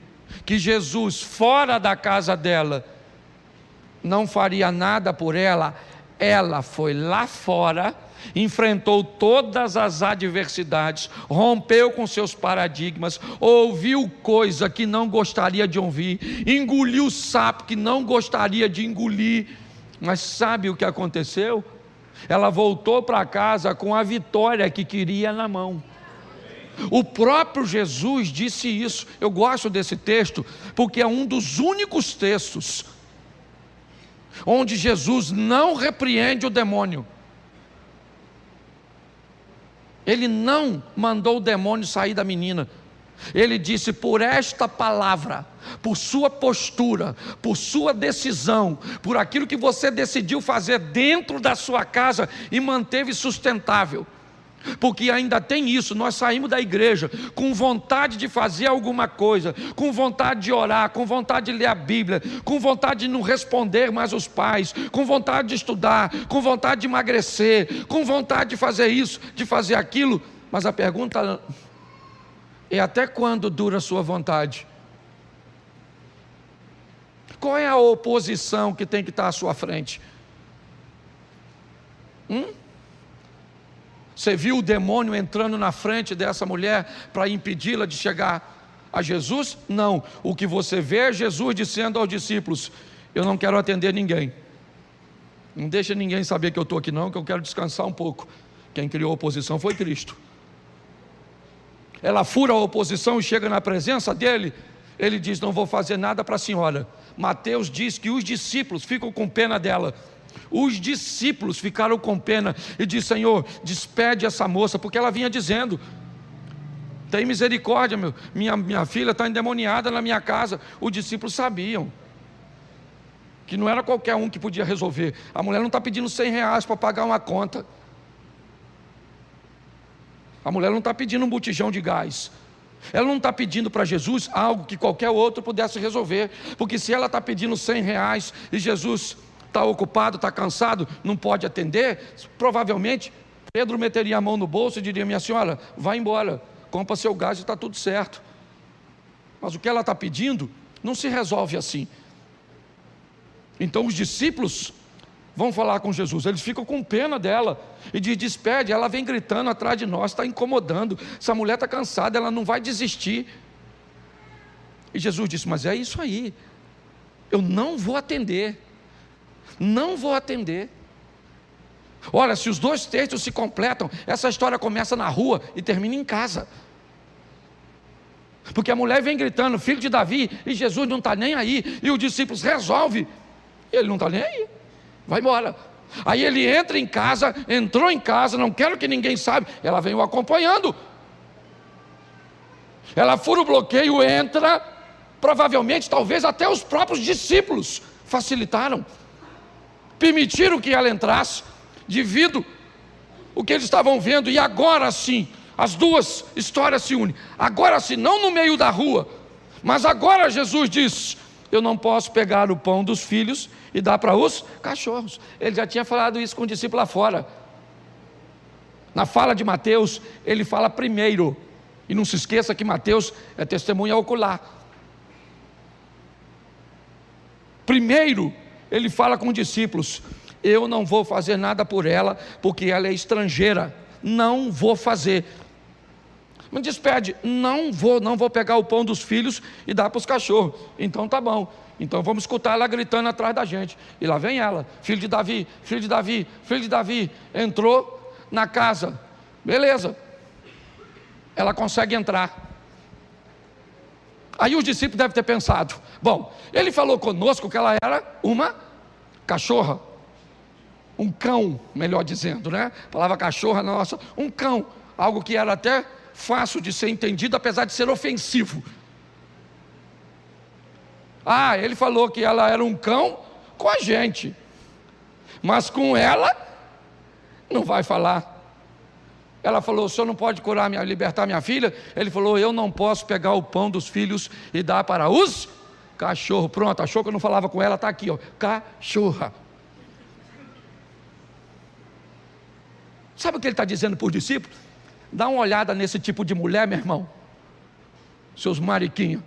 que Jesus, fora da casa dela, não faria nada por ela, ela foi lá fora, enfrentou todas as adversidades, rompeu com seus paradigmas, ouviu coisa que não gostaria de ouvir, engoliu sapo que não gostaria de engolir, mas sabe o que aconteceu? Ela voltou para casa com a vitória que queria na mão. O próprio Jesus disse isso. Eu gosto desse texto porque é um dos únicos textos onde Jesus não repreende o demônio. Ele não mandou o demônio sair da menina. Ele disse: por esta palavra, por sua postura, por sua decisão, por aquilo que você decidiu fazer dentro da sua casa e manteve sustentável. Porque ainda tem isso, nós saímos da igreja com vontade de fazer alguma coisa, com vontade de orar, com vontade de ler a Bíblia, com vontade de não responder mais os pais, com vontade de estudar, com vontade de emagrecer, com vontade de fazer isso, de fazer aquilo. Mas a pergunta é: até quando dura a sua vontade? Qual é a oposição que tem que estar à sua frente? Você viu o demônio entrando na frente dessa mulher para impedi-la de chegar a Jesus? Não. O que você vê é Jesus dizendo aos discípulos: eu não quero atender ninguém, não deixa ninguém saber que eu estou aqui não, que eu quero descansar um pouco. Quem criou a oposição foi Cristo. Ela fura a oposição e chega na presença dele. Ele diz: não vou fazer nada para a senhora. Mateus diz que os discípulos ficam com pena dela. Os discípulos ficaram com pena e diz: Senhor, despede essa moça, porque ela vinha dizendo: tem misericórdia, minha filha está endemoniada na minha casa. Os discípulos sabiam que não era qualquer um que podia resolver. A mulher não está pedindo R$100 para pagar uma conta. A mulher não está pedindo um botijão de gás. Ela não está pedindo para Jesus algo que qualquer outro pudesse resolver. Porque se ela está pedindo R$100 e Jesus está ocupado, está cansado, não pode atender, provavelmente Pedro meteria a mão no bolso e diria: minha senhora, vai embora, compra seu gás e está tudo certo. Mas o que ela está pedindo não se resolve assim. Então os discípulos vão falar com Jesus, eles ficam com pena dela e diz: despede. Ela vem gritando atrás de nós, está incomodando, essa mulher está cansada, ela não vai desistir. E Jesus disse: mas é isso aí, eu não vou atender. Não vou atender. Olha, se os dois textos se completam, essa história começa na rua e termina em casa. Porque a mulher vem gritando: filho de Davi, e Jesus não está nem aí, e os discípulos resolvem, e ele não está nem aí, vai embora. Aí ele entra em casa, entrou em casa, não quero que ninguém saiba, ela vem o acompanhando, ela fura o bloqueio, entra, provavelmente, talvez até os próprios discípulos facilitaram, permitiram que ela entrasse, devido o que eles estavam vendo. E agora sim, as duas histórias se unem. Agora sim, não no meio da rua, mas agora Jesus diz: eu não posso pegar o pão dos filhos e dar para os cachorros. Ele já tinha falado isso com o discípulo lá fora. Na fala de Mateus, ele fala primeiro, e não se esqueça que Mateus é testemunha ocular. Primeiro ele fala com os discípulos: eu não vou fazer nada por ela, porque ela é estrangeira, não vou fazer. Me despede. Não vou pegar o pão dos filhos e dar para os cachorros. Então tá bom, então vamos escutar ela gritando atrás da gente. E lá vem ela: filho de Davi, filho de Davi, filho de Davi. Entrou na casa, beleza, ela consegue entrar. Aí os discípulos devem ter pensado: bom, ele falou conosco que ela era uma cachorra, um cão, melhor dizendo, né? A palavra cachorra, nossa, um cão, algo que era até fácil de ser entendido, apesar de ser ofensivo. Ele falou que ela era um cão com a gente, mas com ela não vai falar. Ela falou: o senhor não pode libertar minha filha? Ele falou: eu não posso pegar o pão dos filhos e dar para os cachorros. Pronto, achou que eu não falava com ela? Está aqui, ó, cachorra. Sabe o que ele está dizendo para os discípulos? Dá uma olhada nesse tipo de mulher, meu irmão, seus mariquinhos.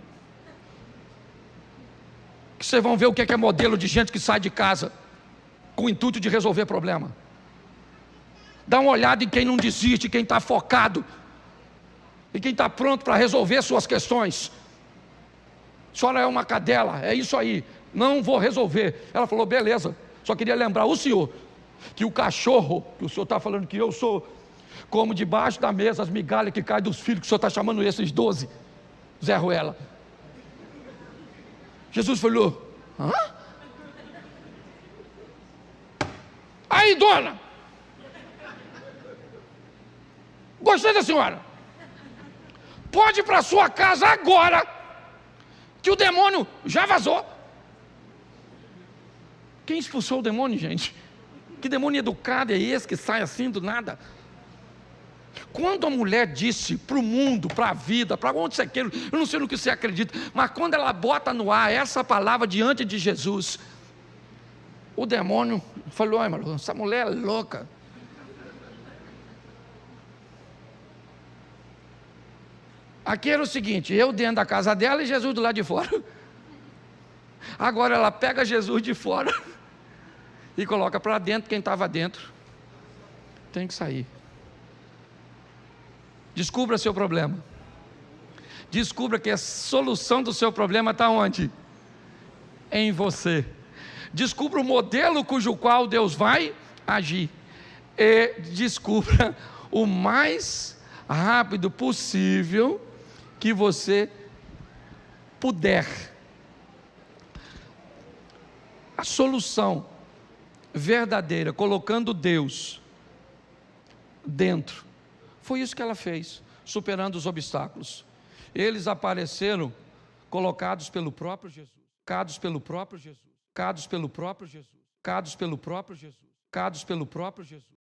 que vocês vão ver o que é modelo de gente que sai de casa com o intuito de resolver problema. Dá uma olhada em quem não desiste, quem está focado, e quem está pronto para resolver suas questões. A senhora é uma cadela, é isso aí, não vou resolver. Ela falou, beleza, só queria lembrar o senhor, que o cachorro, que o senhor está falando que eu sou, como debaixo da mesa as migalhas que caem dos filhos, que o senhor está chamando esses 12, Zé Ruela. Jesus falou, hã? Aí, dona, gostei da senhora, pode ir para sua casa agora, que o demônio já vazou. Quem expulsou o demônio, gente? Que demônio educado é esse que sai assim do nada? Quando a mulher disse para o mundo, para a vida, para onde você quer, eu não sei no que você acredita, mas quando ela bota no ar essa palavra diante de Jesus, o demônio falou, ai, Malu, essa mulher é louca. Aqui era o seguinte, eu dentro da casa dela e Jesus do lado de fora. Agora ela pega Jesus de fora e coloca para dentro quem estava dentro. Tem que sair. Descubra seu problema. Descubra que a solução do seu problema está onde? Em você. Descubra o modelo cujo qual Deus vai agir. E descubra o mais rápido possível que você puder. A solução verdadeira, colocando Deus dentro. Foi isso que ela fez, superando os obstáculos. Eles apareceram colocados pelo próprio Jesus. Colocados pelo próprio Jesus. Colocados pelo próprio Jesus. Colocados pelo próprio Jesus. Colocados pelo próprio Jesus.